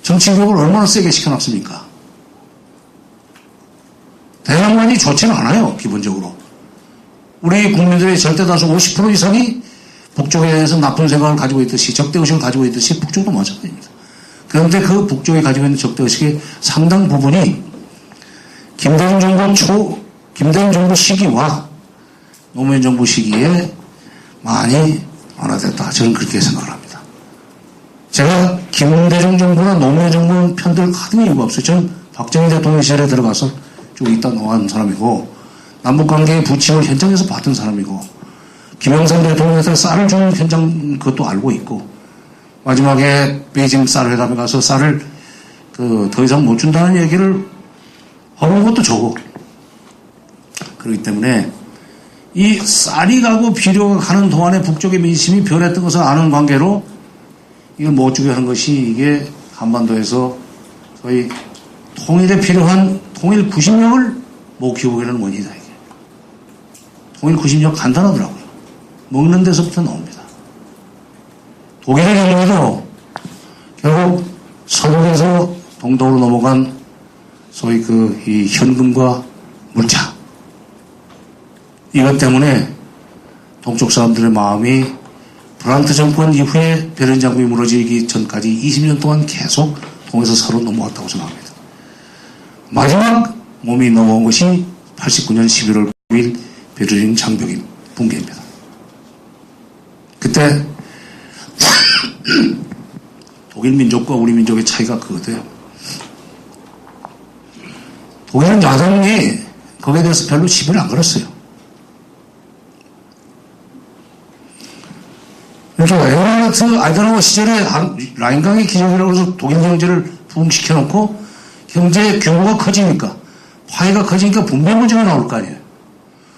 정치개혁을 얼마나 세게 시켜놨습니까? 대남관이 좋지는 않아요, 기본적으로. 우리 국민들의 절대다수 50% 이상이 북쪽에 대해서 나쁜 생각을 가지고 있듯이, 적대의식을 가지고 있듯이 북쪽도 마찬가지입니다. 그런데 그 북쪽에 가지고 있는 적대의식의 상당 부분이 김대중 정부 시기와 노무현 정부 시기에 많이 완화됐다. 저는 그렇게 생각을 합니다. 제가 김대중 정부나 노무현 정부 편들 하던 이유가 없어요. 저는 박정희 대통령 시절에 들어가서 쭉 있다 나온 사람이고, 남북관계의 부침을 현장에서 봤던 사람이고, 김영삼 대통령한테 쌀을 주는 현장 그것도 알고 있고, 마지막에 베이징 쌀 회담에 가서 쌀을 더 이상 못 준다는 얘기를 하는 것도 저고. 그렇기 때문에 이 쌀이 가고 비료가 가는 동안에 북쪽의 민심이 변했던 것을 아는 관계로 이걸 못 주게 하는 것이 이게 한반도에서 저희 통일에 필요한 통일 구심력을 못 키우게 하는 원인이다, 이게. 통일 구심력 간단하더라고요. 먹는 데서부터 나옵니다. 독일의 경우에도 결국 서독에서 동독으로 넘어간 소위 이 현금과 물자, 이것 때문에 동쪽 사람들의 마음이 브란트 정권 이후에 베를린 장벽이 무너지기 전까지 20년 동안 계속 통해서 서로 넘어왔다고 생각합니다. 마지막 몸이 넘어온 것이 89년 11월 9일 베를린 장벽인 붕괴입니다. 그때 독일 민족과 우리 민족의 차이가 그거예요. 독일은 야당이 거기에 대해서 별로 시비를 안 걸었어요. 그러니까 에르하르트 아이젠하워 시절에 라인강의 기적이라고 해서 독일 경제를 부흥시켜놓고 경제 규모가 커지니까, 파이가 커지니까 분배 문제가 나올 거 아니에요.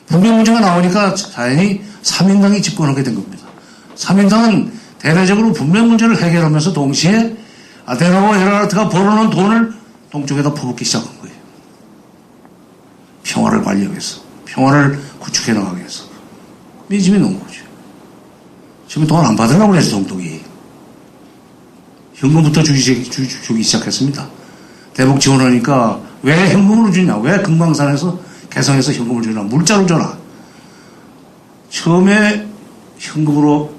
분배 문제가 나오니까 자연히 3인당이 집권하게 된 겁니다. 3인당은 대내적으로 분배 문제를 해결하면서 동시에 아덴하워 에르하르트가 벌어놓은 돈을 동쪽에다 퍼붓기 시작한 거예요. 평화를 관리하기 위해서, 평화를 구축해 나가기 위해서. 민심이 놓은 거죠. 지금 돈 안 받으려고 그래서 동독이 현금부터 주기 시작했습니다. 대북 지원하니까 왜 현금으로 주냐, 왜 금강산에서 개성에서 현금을 주냐, 물자로 줘라. 처음에 현금으로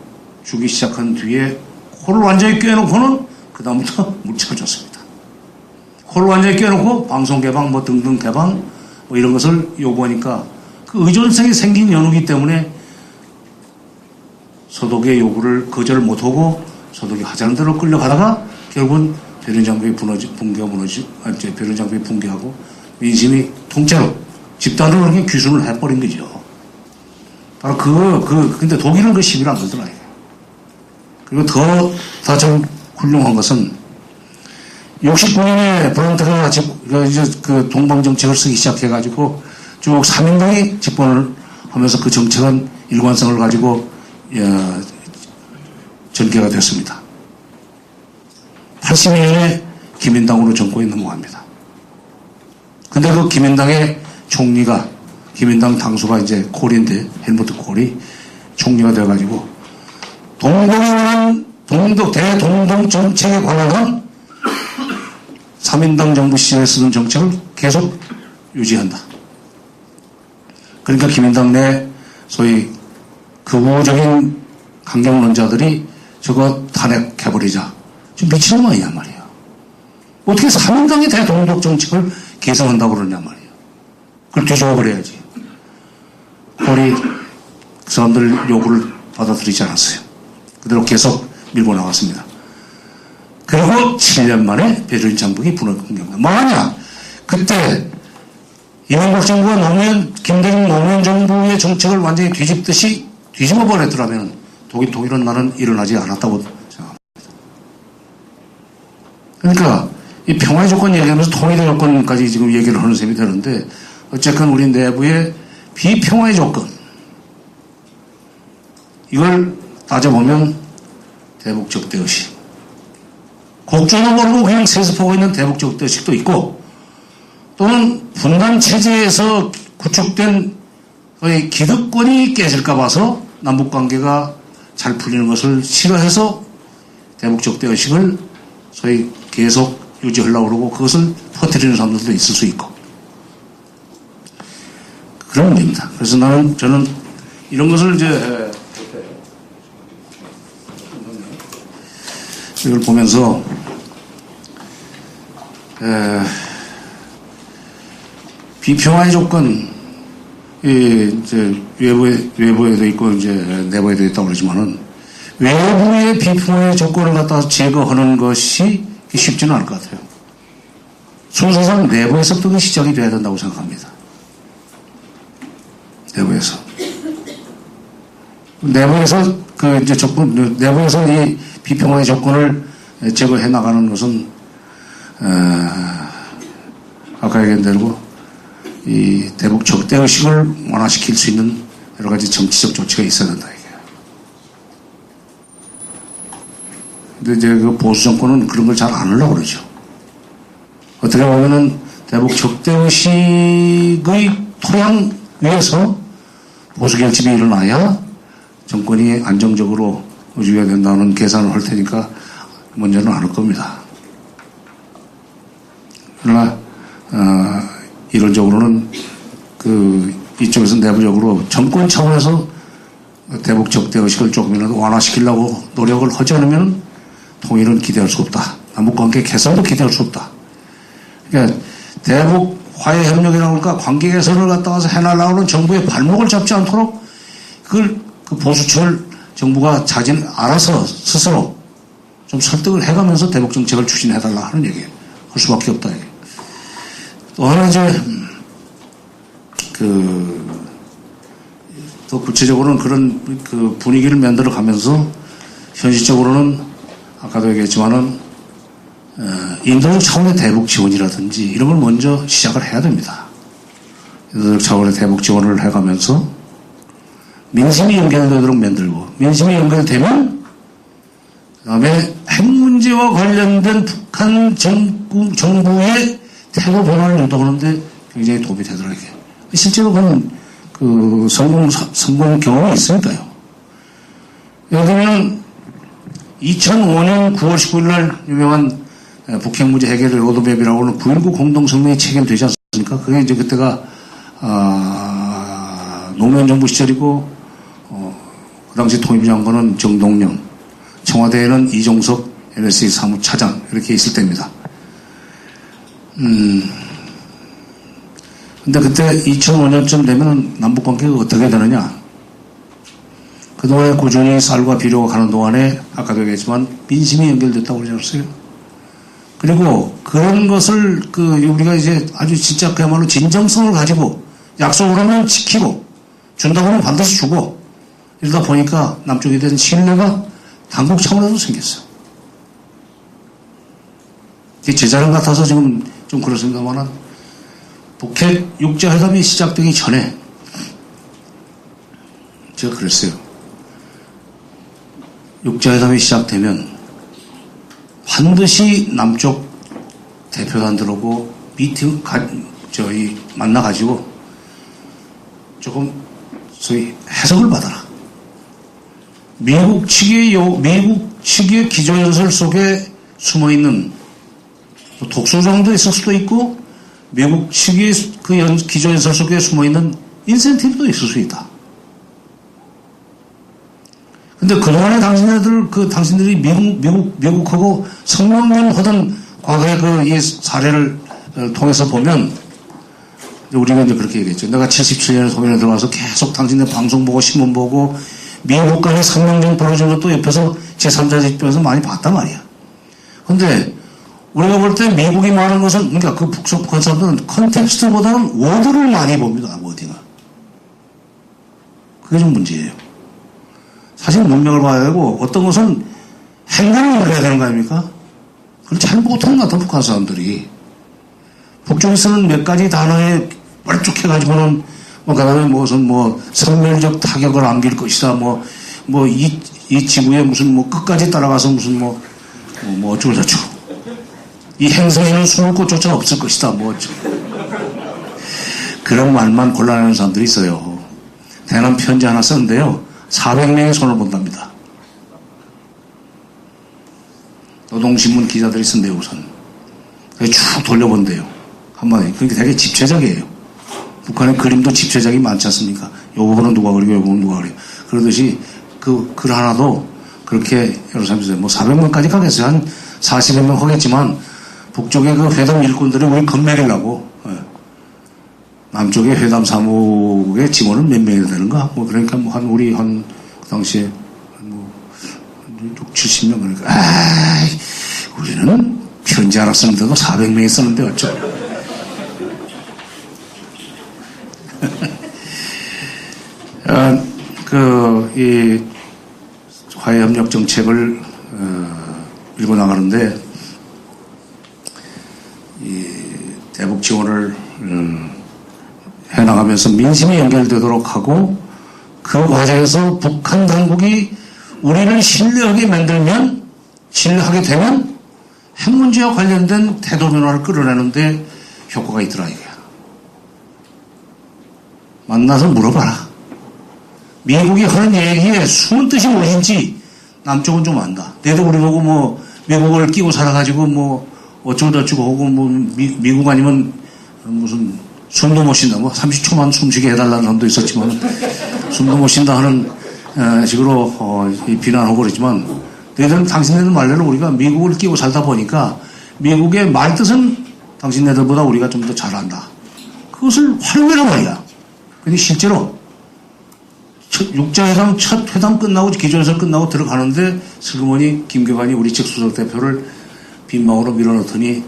주기 시작한 뒤에 코를 완전히 꿰놓고는 그다음부터 물차를 줬습니다. 코를 완전히 꿰놓고 방송 개방 뭐 등등 개방 뭐 이런 것을 요구하니까 그 의존성이 생긴 연후기 때문에 소독의 요구를 거절을 못하고 소독이 하자는 대로 끌려가다가 결국은 배륜장벽이 배륜장벽이 붕괴하고 민심이 통째로 집단으로 그렇게 귀순을 해버린 거죠. 바로 근데 독일은 그 시비를 안 걸더라. 그리고 더 좀 훌륭한 것은 69년에 브란트가 이제 그 동방정책을 쓰기 시작해가지고 쭉 3인당이 집권을 하면서 그 정책은 일관성을 가지고 전개가 됐습니다. 82년에 기민당으로 정권이 넘어갑니다. 근데 그 기민당의 총리가, 기민당 당수가 이제 콜인데, 헬무트 콜이 총리가 돼가지고, 대동동 정책에 관한 3인당 정부 시절에 쓰던 정책을 계속 유지한다. 그러니까 기민당 내 소위 극우적인 강경론자들이 저거 탄핵해버리자. 지금 미치는 거 아니냐 말이에요. 어떻게 3인당의 대동독 정책을 개성한다고 그러냐 말이에요. 그걸 뒤집어버려야지. 콜이 그 사람들 요구를 받아들이지 않았어요. 그대로 계속 밀고 나갔습니다. 그리고 7년 만에 베를린 장벽이 무너집니다. 뭐하냐? 그때 이명박 정부가 김대중 노무현 정부의 정책을 완전히 뒤집듯이 뒤집어 버렸더라면 독일은 나는 일어나지 않았다고 생각합니다. 그러니까 이 평화의 조건 얘기하면서 통일의 조건까지 지금 얘기를 하는 셈이 되는데 어쨌건 우리 내부의 비평화의 조건 이걸 따져보면 대북적대의식 곡조도 모르고 그냥 세습하고 있는 대북적대의식도 있고 또는 분단체제에서 구축된 거의 기득권이 깨질까 봐서 남북관계가 잘 풀리는 것을 싫어해서 대북적대의식을 소위 계속 유지하려고 그러고 그것을 퍼뜨리는 사람들도 있을 수 있고 그런 문제입니다. 그래서 저는 이런 것을 이제 이걸 보면서 비평화의 조건 이제 외부에도 있고 이제 내부에도 있다고 그러지만은 외부의 비평화의 조건을 갖다가 제거하는 것이 쉽지는 않을 것 같아요. 순서상 내부에서부터 시작이 돼야 된다고 생각합니다. 내부에서 내부에서 이 비평화의 조건을 제거해 나가는 것은 아까 얘기한 대로 이 대북 적대의식을 완화시킬 수 있는 여러 가지 정치적 조치가 있어야 된다 이게. 근데 이제 그 보수 정권은 그런 걸 잘 안 하려고 그러죠. 어떻게 보면은 대북 적대의식의 토양 위에서 보수 결집이 일어나야 정권이 안정적으로 유지가 된다는 계산을 할 테니까 먼저는 안 할 겁니다. 그러나 이론적으로는 이쪽에서 내부적으로 정권 차원에서 대북 적대의식을 조금이라도 완화시키려고 노력을 하지 않으면 통일은 기대할 수 없다. 남북관계 개선도 기대할 수 없다. 그러니까 대북 화해협력이라고 할까 관계 개선을 갖다가 해나가려고 하는 정부의 발목을 잡지 않도록 그걸 그 보수철 정부가 알아서 스스로 좀 설득을 해가면서 대북 정책을 추진해달라 하는 얘기예요. 할 수밖에 없다. 얘기예요. 또 하나 이제 더 구체적으로는 그런 그 분위기를 만들어 가면서 현실적으로는 아까도 얘기했지만은 인도적 차원의 대북 지원이라든지 이런 걸 먼저 시작을 해야 됩니다. 인도적 차원의 대북 지원을 해가면서 민심이 연결되도록 만들고 민심이 연결되면 그다음에 핵 문제와 관련된 북한 정부의 태도 변화를 유도하는데 굉장히 도움이 되더라고요. 실제로 그런 성공 경험이 있으니까요. 예를 들면 2005년 9월 19일 날 유명한 북핵 문제 해결 로드맵이라고 하는 9.19 공동성명이 체결되지 않습니까? 그게 이제 그때가 노무현 정부 시절이고 그 당시 통일부 장관은 정동영, 청와대에는 이종석 NSC 사무차장 이렇게 있을 때입니다. 근데 그때 2005년쯤 되면 남북관계가 어떻게 되느냐? 그동안에 꾸준히 쌀과 비료가 가는 동안에 아까도 얘기했지만 민심이 연결됐다고 그러지 않았어요? 그리고 그런 것을 우리가 이제 아주 진짜 그야말로 진정성을 가지고 약속을 하면 지키고 준다고 하면 반드시 주고 이러다 보니까 남쪽에 대한 신뢰가 당국 차원에서 생겼어요. 제 자랑 같아서 지금 좀 그렇습니다만 북핵 육자회담이 시작되기 전에 제가 그랬어요. 육자회담이 시작되면 반드시 남쪽 대표단들하고 만나가지고 조금 소위 해석을 받아라. 미국 측의 기조연설 속에 숨어있는 독소정도 있을 수도 있고 미국 측의 그 기조연설 속에 숨어있는 인센티브도 있을 수 있다. 근데 그동안에 당신들이 미국하고 성명하던 과거의 이 사례를 통해서 보면 우리가 이제 그렇게 얘기했죠. 내가 77년에 소련에 들어가서 계속 당신들 방송 보고 신문 보고 미국 간의 성명전 벌어진 것도 옆에서 제3자 입장에서 많이 봤단 말이야. 근데 우리가 볼 때 미국이 말하는 것은 그러니까 그 북한 사람들은 컨텍스트보다는 워드를 많이 봅니다. 워딩을. 그게 좀 문제예요. 사실 문맥을 봐야 되고 어떤 것은 행동을 해야 되는 거 아닙니까? 그걸 잘 못하는 것 같아 북한 사람들이. 북쪽에서는 몇 가지 단어에 뻘쭉해가지고는 그 다음에 무슨 선멸적 타격을 안길 것이다 이 지구에 무슨 끝까지 따라가서 무슨 어쩌고 저쩌고 이 행성에는 숨을 곳조차 없을 것이다 그런 말만 곤란해하는 사람들이 있어요. 대남 편지 하나 썼는데요 400명이 손을 본답니다. 노동신문 기자들이 쓴대요 우선. 쭉 돌려본대요. 한마디. 그러니까 되게 집체적이에요. 북한의 그림도 집체적이 많지 않습니까? 요 부분은 누가 그리고 요 부분은 누가 그리고. 그러듯이 글 하나도 그렇게 여러 사람이 있어요. 400명까지 가겠어요. 한 40여 명 하겠지만 북쪽의 그 회담 일꾼들이 우리 겁먹이려고 남쪽의 회담 사무국의 직원은 몇 명이 되는가? 그러니까 우리 그 당시에 6, 70명 그러니까 우리는 편지 하나 쓰는데도 400명이 쓰는데 어쩌고. 이 화해협력 정책을 밀고 나가는데 이 대북 지원을 해나가면서 민심이 연결되도록 하고 그 과정에서 북한 당국이 우리를 신뢰하게 되면 핵 문제와 관련된 태도 변화를 끌어내는데 효과가 있더라 이거야. 만나서 물어봐라. 미국이 하는 얘기에 숨은 뜻이 무엇인지 남쪽은 좀 안다. 내도 우리 보고 미국을 끼고 살아가지고 어쩌고저쩌고 하고 미국 아니면 무슨 숨도 못 쉰다. 30초만 숨쉬게 해달라는 사람도 있었지만 숨도 못 쉰다 하는 식으로 비난하고 그러지만 너희들은 당신네들 말대로 우리가 미국을 끼고 살다 보니까 미국의 말뜻은 당신네들보다 우리가 좀 더 잘한다. 그것을 활용해라 말이야. 근데 실제로 육자회담 첫 회담 끝나고 기조연설 끝나고 들어가는데 슬그머니 김교관이 우리 측 수석 대표를 빈방으로 밀어넣더니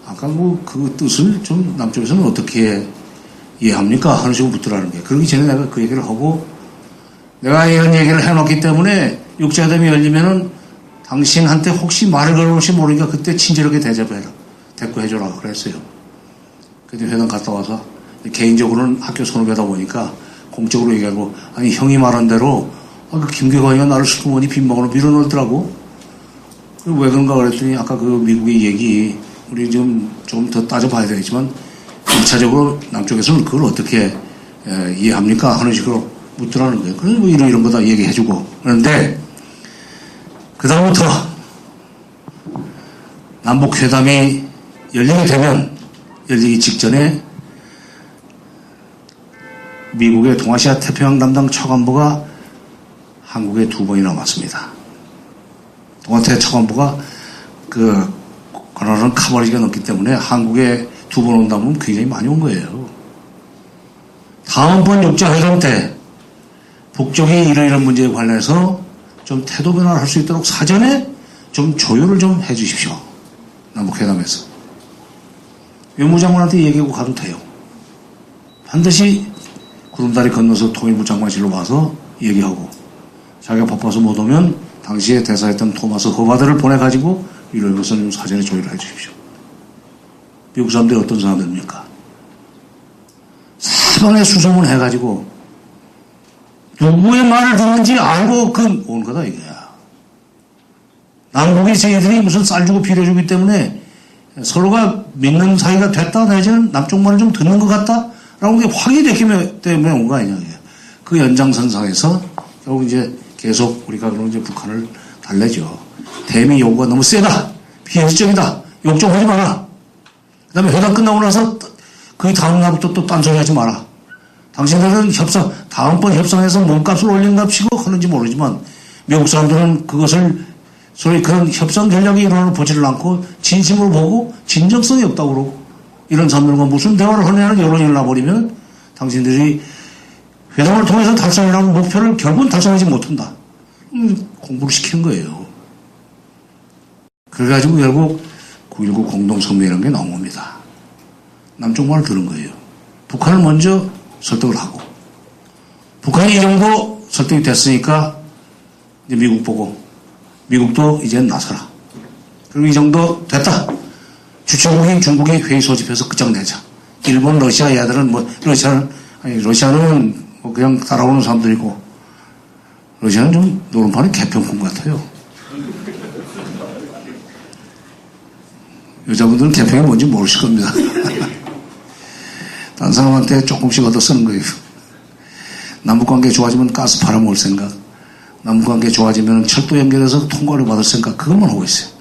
아까 그 뜻을 좀 남쪽에서는 어떻게 이해합니까? 하는 식으로 묻더라는 거예요. 그러기 전에 내가 그 얘기를 하고 내가 이런 얘기를 해놓기 때문에 육자회담이 열리면은 당신한테 혹시 말을 걸을지 모르니까 그때 친절하게 대접해라. 대꾸해줘라. 그랬어요. 근데 회담 갔다 와서 개인적으로는 학교 선후배다 보니까 공적으로 얘기하고 아니 형이 말한 대로 그 김교관이가 나를 슬그머니 빈방으로 밀어넣더라고. 왜 그런가 그랬더니 아까 그 미국의 얘기 우리 좀 더 따져봐야 되겠지만 1차적으로 남쪽에서는 그걸 어떻게 이해합니까? 하는 식으로 묻더라는 거예요. 그래서 이런 거 다 얘기해주고 그런데 그 다음부터 남북회담이 열리기 직전에 미국의 동아시아 태평양 담당 차관보가 한국에 2번이나 왔습니다. 동아태 차관보가 그거는 커버리지가 높기 때문에 한국에 2번 온다면 굉장히 많이 온 거예요. 다음번 육자회담 때 북쪽이 이런 문제에 관련해서 좀 태도 변화를 할 수 있도록 사전에 좀 조율을 좀 해 주십시오. 남북회담에서. 외무장관한테 얘기하고 가도 돼요. 반드시 구름다리 건너서 통일부 장관실로 와서 얘기하고 자기가 바빠서 못 오면 당시에 대사했던 토마스 허바드를 보내가지고 이런 것을 좀 사전에 조율을 해 주십시오. 미국 사람들이 어떤 사람들입니까? 사방에 수소문 해가지고 누구의 말을 듣는지 알고 온 거다 이거야. 남북이 저희들이 무슨 쌀 주고 비료 주기 때문에 서로가 믿는 사이가 됐다 내지는 남쪽 말을 좀 듣는 것 같다 라고 게 확인이 됐기 때문에 온 거 아니냐. 그 연장선상에서 결국 이제 계속 우리가 그런 이제 북한을 달래죠. 대미 요구가 너무 세다. 비현실적이다. 욕 좀 하지 마라. 그 다음에 회담 끝나고 나서 그 다음 날부터 또 딴소리 하지 마라. 당신들은 다음번 협상에서 몸값을 올린답시고 하는지 모르지만 미국 사람들은 그것을 소위 그런 협상 전략이 일어나는 보지를 않고 진심으로 보고 진정성이 없다고 그러고 이런 사람들과 무슨 대화를 하냐는 여론이 일어나버리면 당신들이 회담을 통해서 달성하려는 목표를 결국은 달성하지 못한다. 공부를 시키는 거예요. 그래가지고 결국 9.19 공동성명이라는 게 나온 겁니다. 남쪽 말을 들은 거예요. 북한을 먼저 설득을 하고 북한이 이 정도 설득이 됐으니까 이제 미국 보고 미국도 이제는 나서라. 그리고 이 정도 됐다. 주최국인 중국이 회의 소집해서 끝장내자. 일본, 러시아 얘들은 러시아는 뭐 그냥 따라오는 사람들이고 러시아는 좀 노름판의 개편꾼 같아요. 여자분들은 개편이 뭔지 모르실 겁니다. 다른 사람한테 조금씩 얻어 쓰는 거예요. 남북관계 좋아지면 가스 팔아먹을 생각, 남북관계 좋아지면 철도 연결해서 통과를 받을 생각, 그것만 하고 있어요.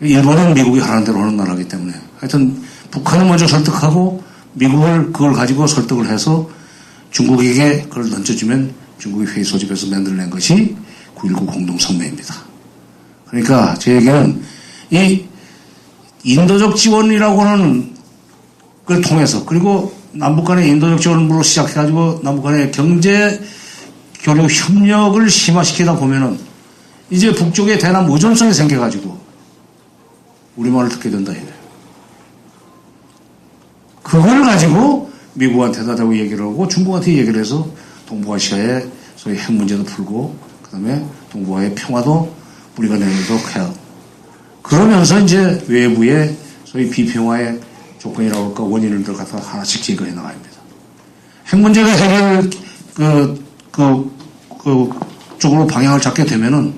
일본은 미국이 하라는 대로 하는 나라이기 때문에 하여튼 북한을 먼저 설득하고 미국을 그걸 가지고 설득을 해서 중국에게 그걸 던져주면 중국이 회의 소집해서 만들어낸 것이 9.19 공동성명입니다. 그러니까 제 얘기는 이 인도적 지원이라고 하는 걸 통해서 그리고 남북 간의 인도적 지원으로 시작해가지고 남북 간의 경제 교류 협력을 심화시키다 보면은 이제 북쪽에 대남 의존성이 생겨가지고 우리말을 듣게 된다 이거예요. 그걸 가지고 미국한테다 대고 얘기를 하고 중국한테 얘기를 해서 동북아시아의 소위 핵 문제도 풀고 그다음에 동북아의 평화도 우리가 내도록 해야 그러면서 이제 외부의 소위 비평화의 조건이라고 할까 원인을 갖다가 하나씩 제거해 나갑니다. 핵 문제가 해결 쪽으로 방향을 잡게 되면은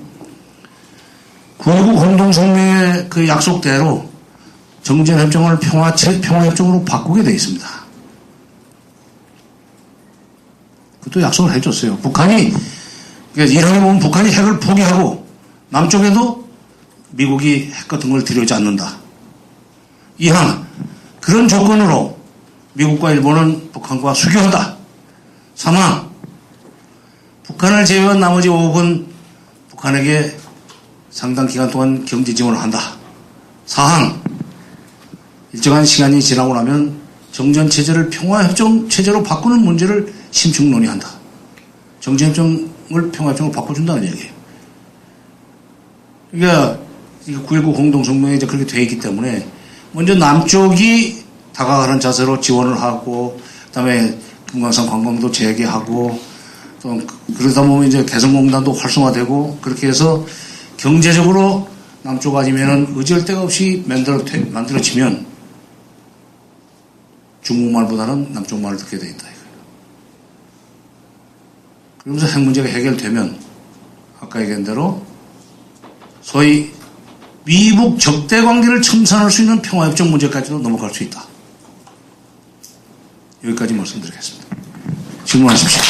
9.19 공동성명의 그 약속대로 정전협정을 평화협정으로 바꾸게 되어 있습니다. 그것도 약속을 해줬어요. 북한이 이란에 보면 북한이 핵을 포기하고 남쪽에도 미국이 핵 같은 걸 들여오지 않는다. 이항 그런 조건으로 미국과 일본은 북한과 수교한다. 3항 북한을 제외한 나머지 5억은 북한에게 상당 기간 동안 경제 지원을 한다. 4항 일정한 시간이 지나고 나면 정전체제를 평화협정 체제로 바꾸는 문제를 심층 논의한다. 정전협정을 평화협정으로 바꿔준다는 얘기예요. 그러니까 9.19 공동성명에 이제 그렇게 되어 있기 때문에 먼저 남쪽이 다가가는 자세로 지원을 하고 그다음에 금강산 관광도 재개하고 또 그러다 보면 이제 개성공단도 활성화되고 그렇게 해서 경제적으로 남쪽 아니면은 의지할 데가 없이 만들어지면 중국말보다는 남쪽 말을 듣게 돼 있다 이거예요. 그러면서 핵 문제가 해결되면 아까 얘기한 대로 소위 미국 적대 관계를 첨산할 수 있는 평화협정 문제까지도 넘어갈 수 있다. 여기까지 말씀드리겠습니다. 질문하십시오.